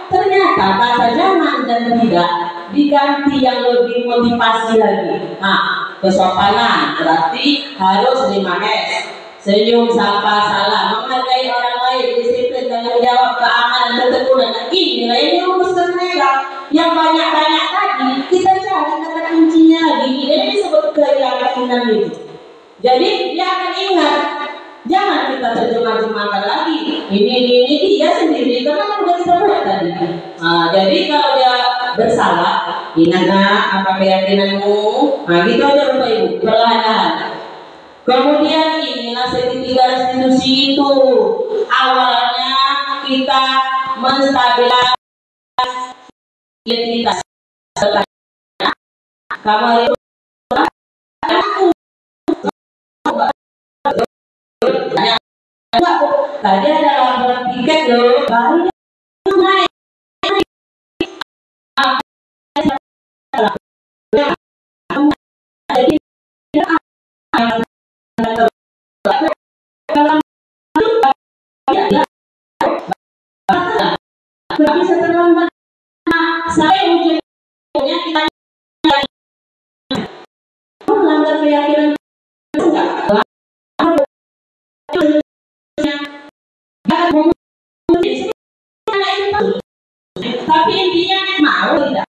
S3: Ternyata kata jangan dan tidak diganti yang lebih motivasi lagi. Nah, kesopanan berarti harus 5S. Senyum, sapa, salam, menghargai orang lain, disiplin, tanggung jawab, keamanan, ketekunan. Nah, inilah yang dirumuskan mereka. Yang banyak-banyak tadi kita cari kata kuncinya lagi. Ini disebut keyakinan itu. Jadi dia akan ingat. Jangan kita terjemah-jemahkan lagi. Ini dia sendiri karena udah kita buat tadi. Nah, jadi kalau dia bersalah, ingat apa keyakinanmu. Nah, gitu aja Bapak Ibu, perlahan-lahan. Kemudian inilah segitiga restitusi itu. Awalnya kita menstabilkan identitas. Kamu tadi ada laporan tiket loh, baru naik. Tidak bisa terlambat. Saya ujiannya kita melanggar keyakinan enggak. Tapi intinya mau tidak.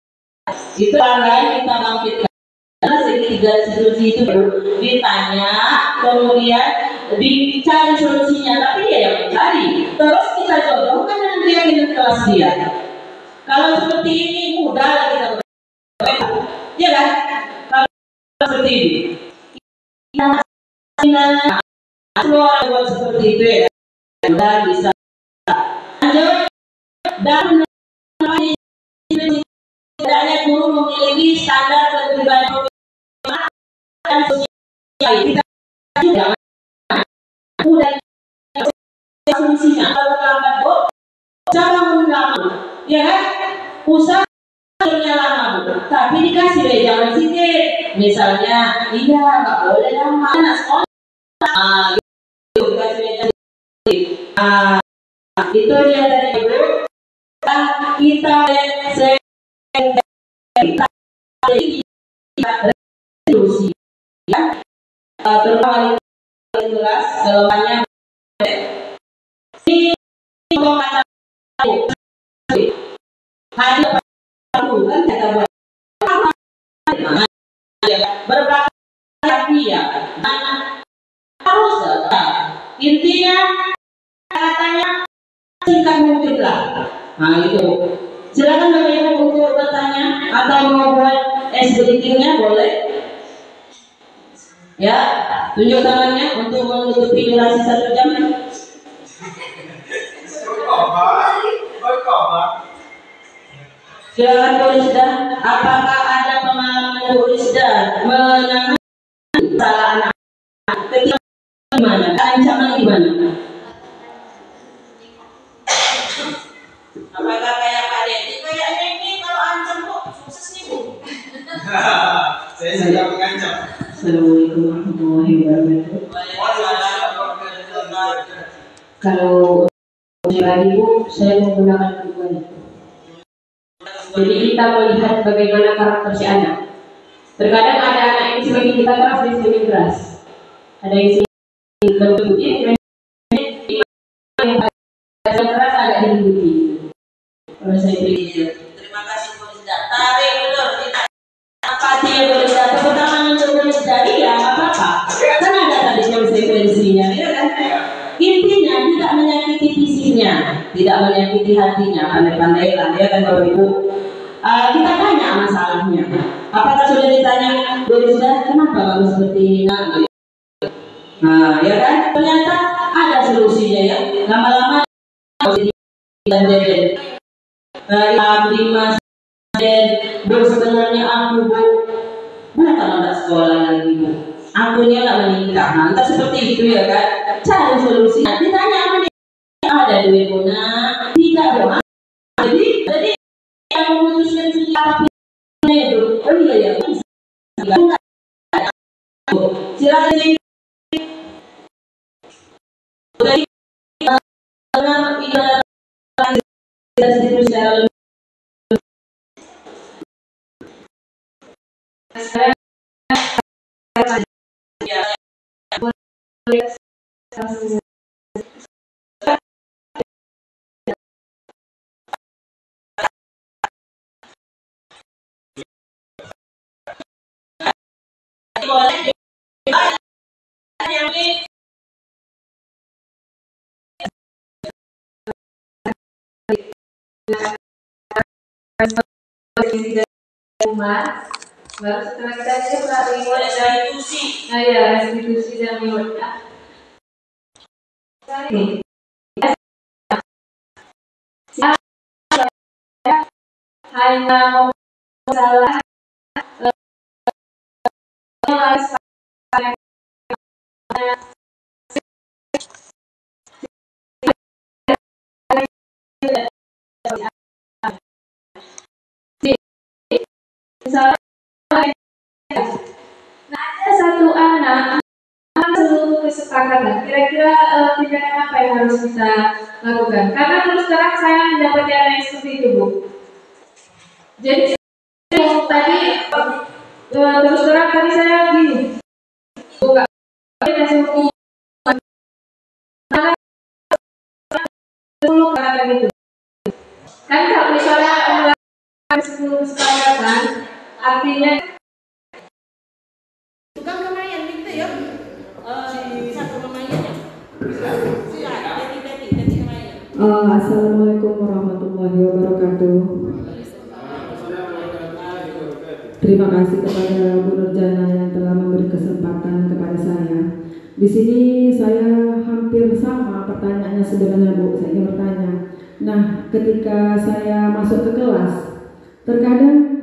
S3: Itu yang kita bangkitkan. Segitiga restitusi itu ditanya, kemudian dicari solusinya, tapi dia yang mencari. Terus kita jodohkan dengan keyakinan kelas dia. Kalau seperti ini mudah kita berbuat, ya kan? Kalau seperti ini, semua orang buat seperti itu ya, mudah bisa. Lanjut dan tidaknya guru memiliki standar kepribadian dan sosial. Kita juga mudah solusinya. Kalau terlambat jangan menunggu, ya kan? Usaha lama, tapi dikasih deh, jangan sikit. Misalnya, iya nggak boleh lama. Anak sekolah, dikasih meja itu dia dari Ibu. Kita resolusi ya, terutama jelas keluarnya ini kata hadir kan kata buat berbakti ya, harus intinya katanya singkat mungkin lah. Nah itu Silakan Bapak Ibu untuk bertanya atau mau buat breathingnya boleh. Ya, tunjuk tangannya untuk menutupi durasi 1 jam. Silakan Bu Rizda, apakah ada pengalaman Bu Rizda menangani salah anak ketika gimana? Ancaman gimana? Apakah kayak Pak Dedi? Kayaknya ini kalau ancam kok sukses nih Bu.
S5: Saya sudah mengancam.
S3: Assalamualaikum warahmatullahi wabarakatuh. Kalau tadi Bu, saya menggunakan bukunya.
S1: Jadi kita melihat bagaimana karakter si anak. Terkadang ada anak yang semakin kita keras dan semakin keras. Ada yang semakin lembut, yang keras agak diikuti. Kalau saya pikir.
S3: Terima kasih Bu Rizda. Tarik ulur kita. Apa dia Bu Rizda? Tepuk tangan untuk Bu Rizda. Iya, nggak apa-apa. Kan ada tadi konsekuensinya, ya kan? Intinya tidak menyakiti fisiknya, tidak menyakiti hatinya. Pandai-pandai lah, ya kan Bapak Ibu. Kita tanya masalahnya. Apakah sudah ditanya Bu Rizda? Kenapa kamu seperti ini? Nah, ya kan? Ternyata ada solusinya ya. Lama-lama dan deden. Lima dan sebenarnya aku Bu, bukan anak sekolah lagi Bu. Akunya nggak menikah. Nah, entah seperti itu ya kan? Cari solusinya. Ditanya apa nih? Ada duit Bona? Tidak dong. Jadi yang memutuskan cuti apa itu? Oh iya ya. Silakan nih. Dengar ibarat secara
S1: Rumah, baru setelah kita coba restitusi. Nah ya, restitusi dan reward. Hanya mau salah misalnya ada satu anak seluruh kesepakatan kira-kira tindakan apa yang harus kita lakukan, karena terus terang saya mendapati anak yang seperti itu Bu. Jadi tadi terus terang tadi saya gini buka kasih hukuman sepuluh kata gitu kan. Kalau misalnya 10 kesepakatan artinya
S3: tukang lumayan gitu ya. Satu lumayannya.
S7: Assalamualaikum warahmatullahi wabarakatuh. Terima kasih kepada Bu Nurjana yang telah memberi kesempatan kepada saya. Di sini saya hampir sama pertanyaannya sebenarnya Bu. Saya ingin bertanya. Nah, ketika saya masuk ke kelas, terkadang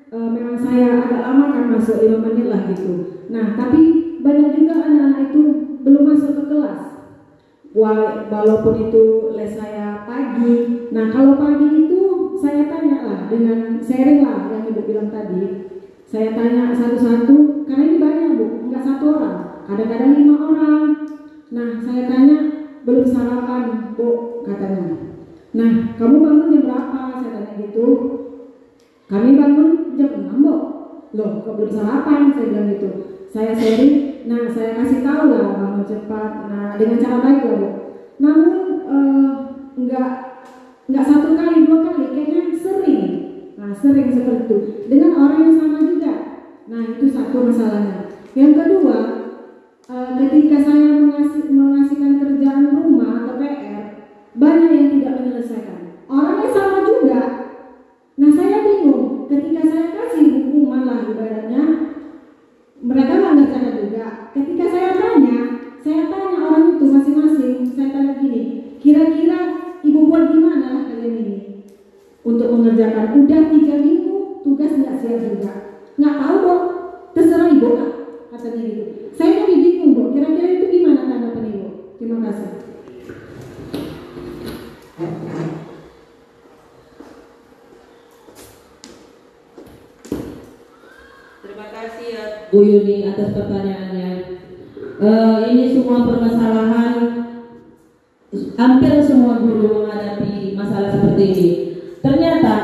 S7: memang saya agak lama kan masuk 5 menit lah gitu. Nah, tapi banyak juga anak-anak itu belum masuk ke kelas. Walaupun itu les saya pagi. Nah, kalau pagi itu saya tanya lah dengan sharing lah yang Ibu bilang tadi. Saya tanya satu-satu, karena ini banyak Bu, enggak satu orang, kadang-kadang 5 orang. Nah, saya tanya, belum sarapan Bu, katanya. Nah, kamu bangun jam berapa? Saya tanya gitu. Kami bangun jam 6 Bu. Loh, kok belum sarapan? Saya bilang gitu. Saya sharing, nah saya kasih tahu lah bangun cepat, nah dengan cara baik lah Bu. Namun enggak 1 kali, 2 kali, kayaknya sering. Nah, sering seperti itu dengan orang yang sama juga. Nah, itu satu masalahnya. Yang kedua, ketika saya mengasihkan kerjaan rumah atau PR, banyak yang tidak menyelesaikan. Orangnya sama juga, untuk mengerjakan. Udah 3 minggu tugas nggak siap juga. Nggak tahu kok, terserah ibu lah katanya gitu. Saya jadi bingung kok, kira-kira itu gimana tanggapan ibu? Terima kasih.
S3: Terima kasih ya Bu Yuni atas pertanyaannya. Ini semua permasalahan, hampir semua guru menghadapi masalah seperti ini. Ternyata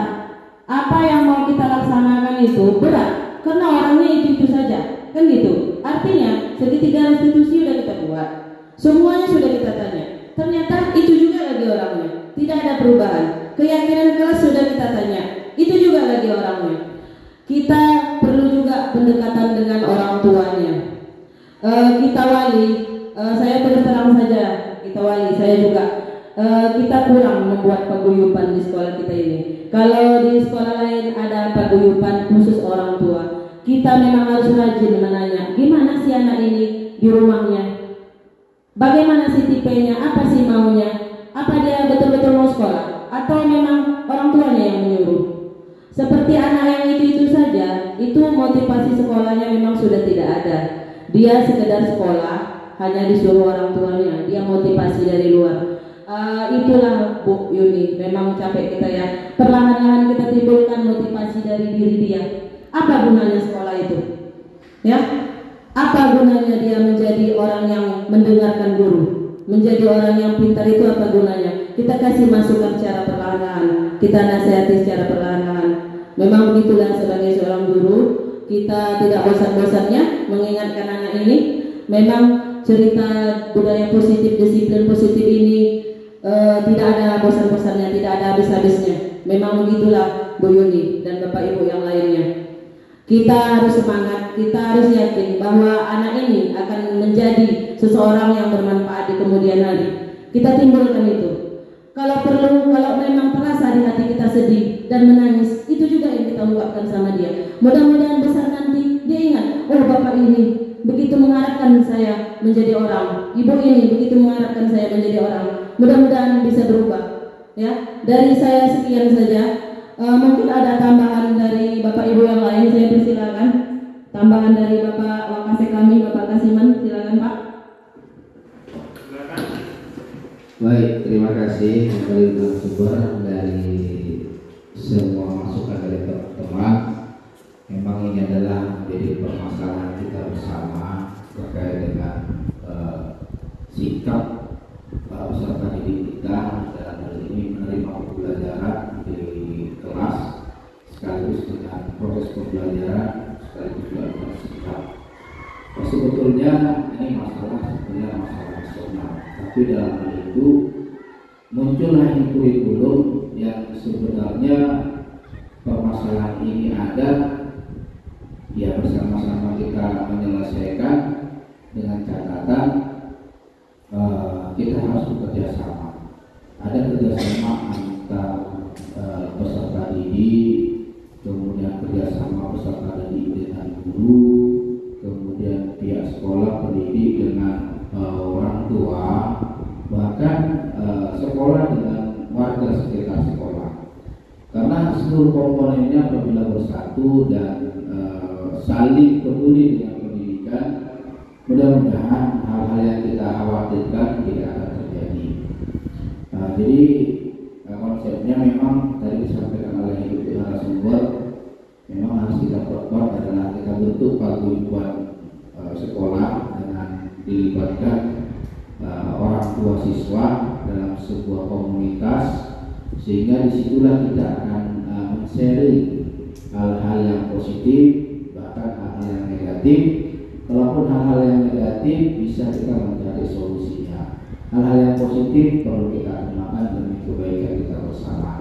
S3: apa yang mau kita laksanakan itu berat karena orangnya itu saja, kan gitu. Artinya segitiga restitusi sudah kita buat, semuanya sudah kita tanya. Ternyata itu juga lagi orangnya, tidak ada perubahan. Keyakinan kelas sudah kita tanya, itu juga lagi orangnya. Kita perlu juga pendekatan dengan orang tuanya. Kita wali, saya terus terang saja, kita wali, saya juga kita kurang membuat paguyuban di sekolah kita ini. Kalau di sekolah lain ada paguyuban khusus orang tua, kita memang harus rajin menanya, gimana sih anak ini di rumahnya, bagaimana sih tipenya, apa sih maunya, apa dia betul-betul mau sekolah, atau memang orang tuanya yang menyuruh. Seperti anak yang itu saja, itu motivasi sekolahnya memang sudah tidak ada. Dia sekedar sekolah, hanya disuruh orang tuanya, dia motivasi dari luar. Itulah Bu Yuni, memang capek kita ya. Perlahan-lahan kita timbulkan motivasi dari diri dia. Apa gunanya sekolah itu? Ya, apa gunanya dia menjadi orang yang mendengarkan guru, menjadi orang yang pintar itu apa gunanya? Kita kasih masukan secara perlahan-lahan, kita nasihati secara perlahan-lahan. Memang begitulah sebagai seorang guru, kita tidak bosan-bosannya mengingatkan anak ini. Memang cerita budaya positif, disiplin positif ini tidak ada bosan-bosannya, tidak ada habis-habisnya. Memang begitulah Bu Yuni dan Bapak Ibu yang lainnya. Kita harus semangat, kita harus yakin bahwa anak ini akan menjadi seseorang yang bermanfaat di kemudian hari. Kita timbulkan itu. Kalau perlu, kalau memang terasa di hati kita sedih dan menangis, itu juga yang kita ungkapkan sama dia. Mudah-mudahan besar nanti dia ingat, oh bapak ini begitu mengharapkan saya menjadi orang, ibu ini begitu mengharapkan saya menjadi orang. Mudah-mudahan bisa berubah. Ya, dari saya sekian saja. Mungkin ada tambahan dari bapak ibu yang lain, saya persilakan. Tambahan dari bapak wakasek kami, Bapak Kasiman, silakan Pak.
S2: Baik, terima kasih kembali narasumber dari semua masukan dari teman-teman. Memang ini adalah menjadi permasalahan kita bersama terkait dengan sikap peserta didik kita dalam hal ini menerima pembelajaran di kelas sekaligus dengan proses pembelajaran sekaligus juga dengan sikap. Sebetulnya ini masalah sebenarnya masalah nasional, tapi dalam hal itu muncullah kurikulum yang sebenarnya permasalahan ini ada, ya bersama-sama kita menyelesaikan dengan catatan kita harus bekerja sama. Ada kerjasama antara peserta didik, kemudian kerjasama peserta didik dengan guru, kemudian pihak sekolah, pendidik dengan orang tua, bahkan sekolah dengan warga sekitar sekolah. Karena seluruh komponennya apabila bersatu dan saling peduli dengan pendidikan, mudah-mudahan hal-hal yang kita khawatirkan tidak akan terjadi. Jadi konsepnya memang tadi disampaikan oleh Ibu narasumber, memang harus kita perkuat adalah kita bentuk paguyuban sekolah dengan dilibatkan orang tua siswa dalam sebuah komunitas, sehingga disitulah kita akan men-sharing hal-hal yang positif, bahkan hal-hal yang negatif. Kalaupun hal-hal yang negatif bisa kita mencari solusinya, hal-hal yang positif perlu kita gunakan demi kebaikan kita bersama.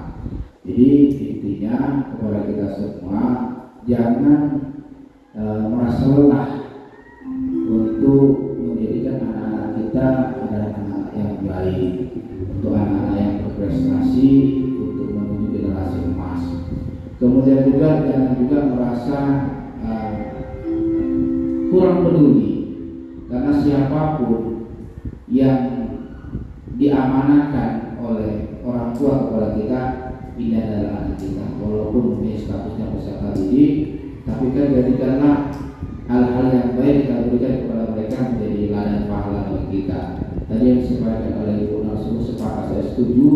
S2: Jadi intinya kepada kita semua, jangan merasa lelah untuk menjadikan anak-anak kita adalah anak yang baik, untuk anak-anak yang berprestasi, untuk menuju generasi emas. Kemudian juga jangan juga merasa kurang peduli, karena siapapun yang diamanahkan oleh orang orang tua kepada kita, ini adalah anak kita, walaupun ini statusnya peserta didik, tapi kan jadikanlah hal-hal yang baik kita berikan kepada mereka menjadi ladang pahala bagi kita. Tadi yang disampaikan oleh Ibu Narsul sepakat, saya setuju.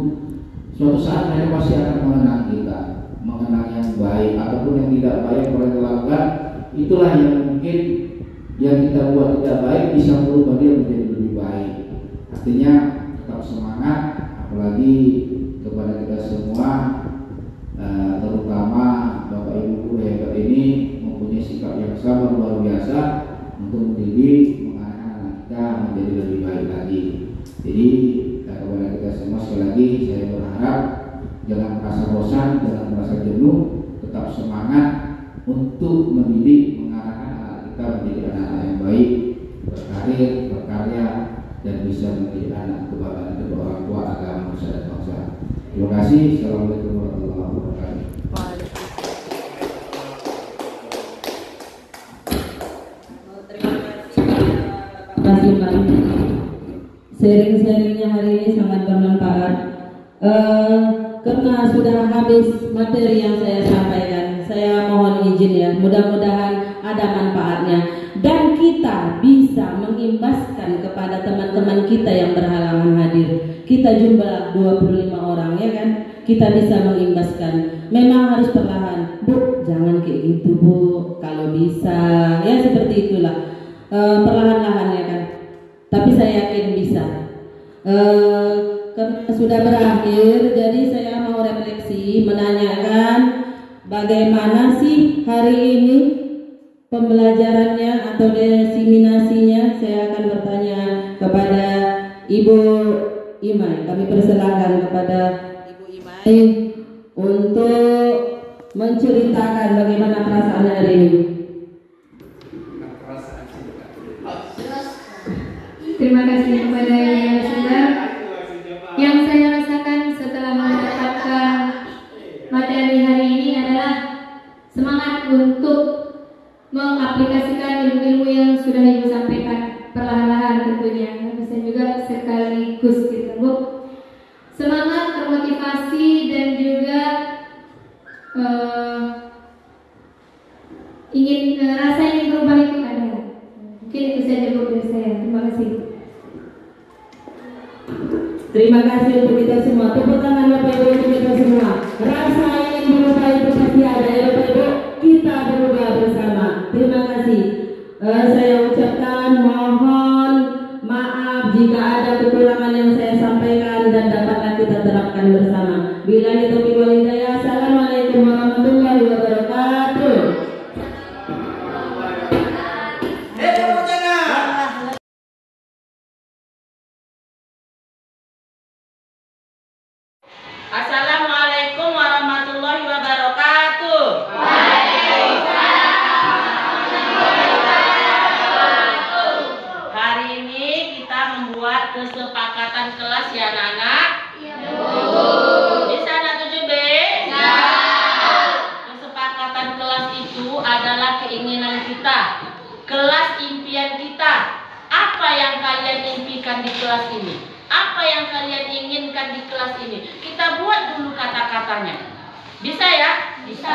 S2: Suatu saat mereka pasti akan mengenang kita, mengenang yang baik ataupun yang tidak baik mereka lakukan. Itulah yang mungkin yang kita buat tidak baik bisa merubah dia menjadi lebih baik. Artinya tetap semangat, apalagi kepada kita semua, terutama Bapak Ibu guru hebat ini mempunyai sikap yang sabar luar biasa untuk mendidik, mengarahkan anak kita menjadi lebih baik lagi. Jadi kepada kita semua sekali lagi saya berharap jangan merasa bosan, jangan merasa jenuh, tetap semangat untuk mendidik, mengarahkan anak kita menjadi anak yang baik, berkarir, berkarya, dan bisa menjadi anak kebanggaan kedua orang tua, agama, nusa dan bangsa. Terima kasih. Assalamualaikum warahmatullahi wabarakatuh.
S3: Terima kasih Pak. Sharing-sharingnya hari ini sangat bermanfaat. Karena sudah habis materi yang saya sampaikan, saya mohon izin ya, mudah-mudahan ada manfaatnya dan kita bisa mengimbaskan kepada teman-teman kita yang berhalangan hadir. Kita jumlah 25 orang ya kan, kita bisa mengimbaskan. Memang harus perlahan, Bu, jangan kayak gitu Bu, kalau bisa ya seperti itulah, perlahan-lahan ya kan. Tapi saya yakin bisa. Karena sudah berakhir, jadi saya mau refleksi menanyakan bagaimana sih hari ini pembelajarannya atau diseminasinya. Saya akan bertanya kepada Ibu Imai. Kami persilahkan kepada Ibu Imai untuk menceritakan bagaimana perasaan hari ini.
S8: Terima kasih kepada yang narasumber. Yang saya rasakan setelah mendapatkan materi hari ini adalah semangat untuk mengaplikasikan ilmu-ilmu yang sudah Ibu sampaikan perlahan-lahan tentunya. Bisa juga sekaligus gitu, Bu. Semangat, termotivasi dan juga rasa ingin berubah itu ada. Mungkin itu saja Bu dari saya. Terima kasih.
S3: Terima kasih untuk kita semua. Tepuk tangan Bapak Ibu untuk kita semua. Rasa ingin berubah itu pasti ada ya Bapak Ibu. Kita berubah bersama. Terima kasih. Saya ucapkan mohon maaf jika ada kekurangan yang saya sampaikan dan dapatlah kita terapkan bersama. Billahi taufiq wal hidayah. Assalamualaikum warahmatullahi wabarakatuh. Assalamualaikum warahmatullahi wabarakatuh. Hari ini kita membuat kesepakatan kelas ya anak-anak. Bisa anak 7B? Ya. Kesepakatan kelas itu adalah keinginan kita, kelas impian kita. Apa yang kalian impikan di kelas ini? Apa yang kalian inginkan di kelas ini? Kita buat dulu kata-katanya. Bisa ya? Bisa.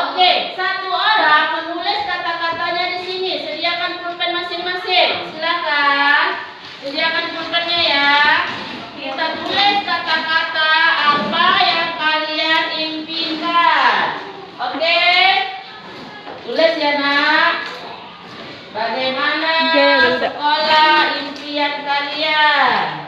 S3: Oke, satu orang menulis kata-katanya di sini. Sediakan pulpen masing-masing. Silakan. Sediakan pulpennya ya. Kita tulis kata-kata apa yang kalian impikan. Oke? Tulis ya nak. Bagaimana sekolah impian kalian?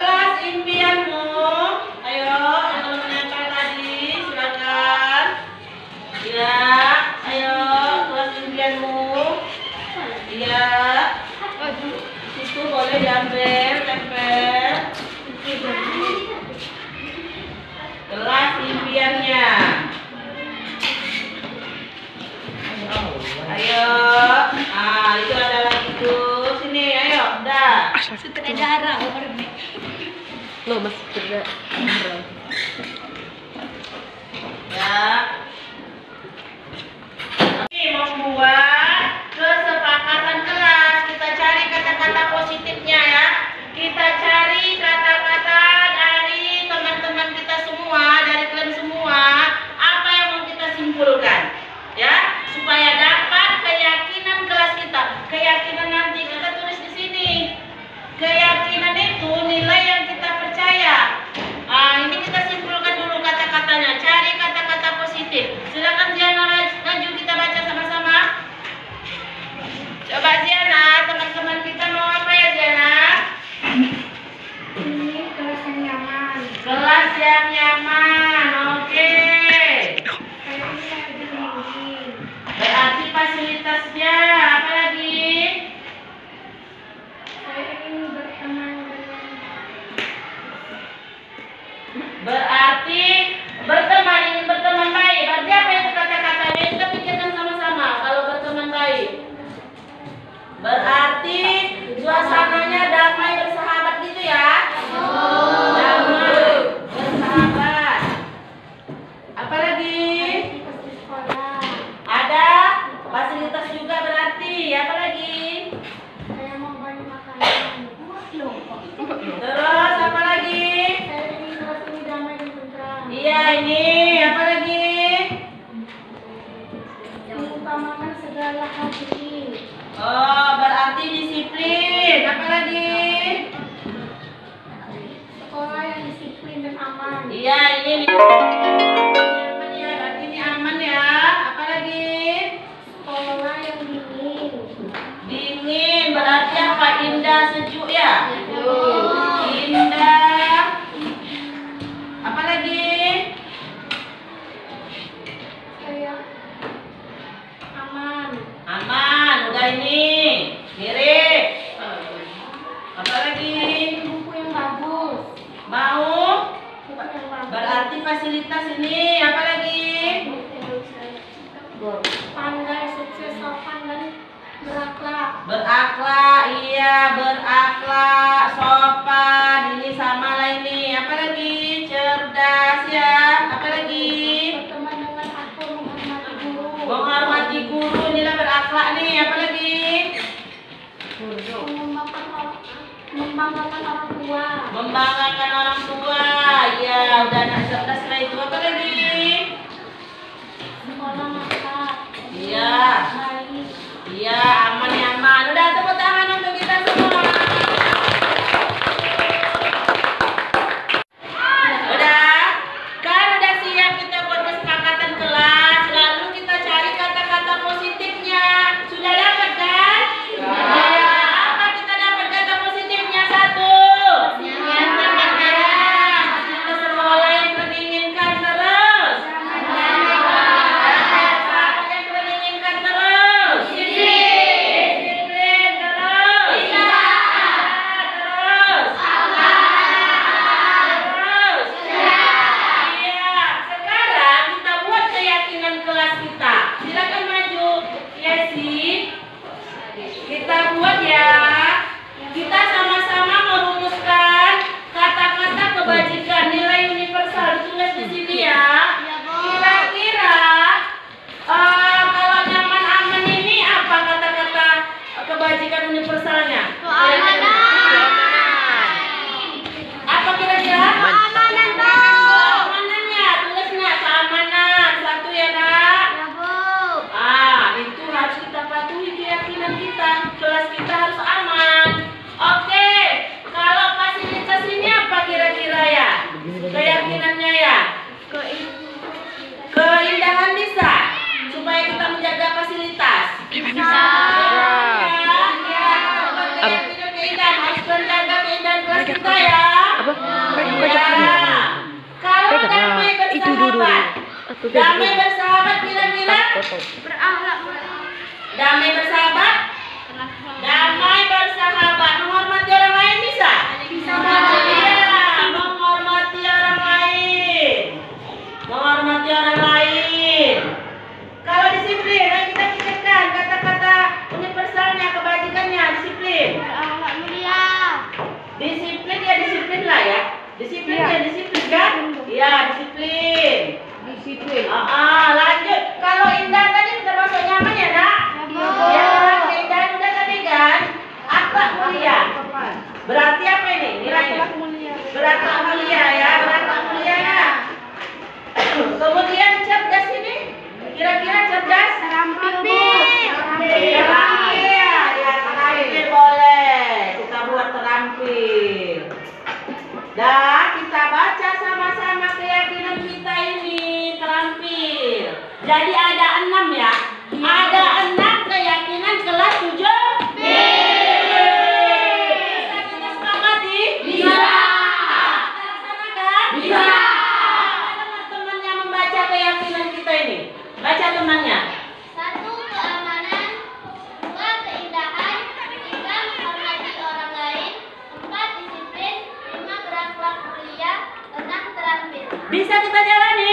S3: Kelas impianmu, ayo yang belum menempel tadi silakan. Ya, ayo kelas impianmu. Iya. Itu boleh diambil, tempel. Kelas impiannya. Ayo, itu ada lagi tuh. Sini, ayo, dah.
S8: Sutradara
S1: Lo masih kerja.
S3: Ya. Ini membuat kesepakatan kelas. Kita cari kata-kata positifnya ya. Kita cari kata-kata dari teman-teman kita semua, dari kalian semua. Apa yang mau kita simpulkan? Ya, supaya dapat keyakinan kelas kita. Keyakinan nanti kita tulis di sini. Keyakinan itu nilai yang kita percaya. Ini kita simpulkan dulu kata-katanya. Cari kata-kata positif. Silakan Ziana maju kita baca sama-sama. Coba Ziana, teman-teman kita mau apa ya Ziana?
S8: Ini kelas yang nyaman.
S3: Kelas yang nyaman. Oke.
S8: Kayaknya ada tinggi.
S3: Berarti fasilitasnya apa lagi?
S8: Saya ingin berteman dengan
S3: Berarti berteman, ingin berteman baik. Berarti apa itu kata-katanya? Kita pikirkan sama-sama. Kalau berteman baik, berarti suasananya damai bersahabat gitu ya? Damai bersahabat. Apa lagi?
S8: di sekolah.
S3: Ada fasilitas juga berarti. Apa lagi?
S8: Saya mau banyak makanan.
S3: Terus apa lagi?
S8: Saya ingin kelas ini damai dan tentram.
S3: Iya ini. Apa lagi?
S8: Mengutamakan segala hal ini.
S3: Oh, berarti disiplin. Apa lagi?
S8: Sekolah yang disiplin dan aman.
S3: Iya, ini aman ya. Berarti ini aman ya. Apa lagi?
S8: Sekolah yang dingin.
S3: Dingin. Berarti apa? Indah, sejuk ya. Indah. Apa lagi?
S8: Saya aman.
S3: Aman. Udah ini. Mirip. Apa lagi?
S8: Buku yang bagus.
S3: Mau?
S8: Buku yang bagus.
S3: Berarti fasilitas ini. Apa lagi?
S8: Pandai, sukses, sopan dan berakhlak.
S3: Berakhlak, iya berakhlak, sopan, ini sama lah ini. Apa lagi? Cerdas ya. Apa lagi?
S8: Berteman dengan aku, menghormati guru.
S3: Menghormati guru, inilah berakhlak nih. Apa lagi?
S8: Membanggakan orang tua.
S3: Membanggakan orang tua. Ya, udah anak cerdas lah itu. Apa lagi?
S8: Sekolah mantap.
S3: Iya.
S8: Baik.
S3: Iya, aman nyaman. Udah tepuk tangan untuk kita semua. Udah? Kan udah siap kita buat kesepakatan kelas. Lalu kita cari kata-kata positifnya. Sudah dapat kan? Ya. Apa kita dapat kata positifnya? Satu. Fasilitas sekolah yang kalian inginkan terus. Sahabat yang kalian inginkan terus. keindahan, harus menjaga keindahan kelas kita ya. Ya. Kalau damai bersahabat, damai bersahabat kira-kira
S4: Berakhlak mulia.
S3: damai bersahabat, damai bersahabat, menghormati orang lain bisa?
S4: Bisa.
S3: Iya, menghormati orang lain, menghormati orang lain. Kalau disiplin, ayo kita pikirkan kata-kata universalnya, kebajikannya, disiplin.
S4: Berakhlak mulia.
S3: Disiplin ya disiplin lah ya. Disiplin ya disiplin kan? Iya disiplin.
S1: Disiplin.
S3: Lanjut. Kalau indah tadi termasuk nyaman ya nak? Ya kan? Keindahan udah tadi kan? Akhlak mulia. Berarti apa ini? Nilainya? Berakhlak mulia ya. Berakhlak mulia ya. Kemudian cerdas ini? Kira-kira cerdas?
S4: Terampil, Bu.
S3: Terampil ya, terampil boleh. Kita buat terampil. Dan kita baca sama-sama keyakinan kita ini terampil. Jadi ada 6 ya. Ada 6 keyakinan kelas 7B. Bisa kita sepakati? Bisa. Kita laksanakan? Bisa. Ada nggak teman yang membaca keyakinan kita ini? Baca temannya.
S6: 1. Keamanan. 2. Keindahan. 3. Menghormati orang lain. 4. Disiplin. 5. Berakhlak mulia. 6. Terampil.
S3: Bisa kita jalani?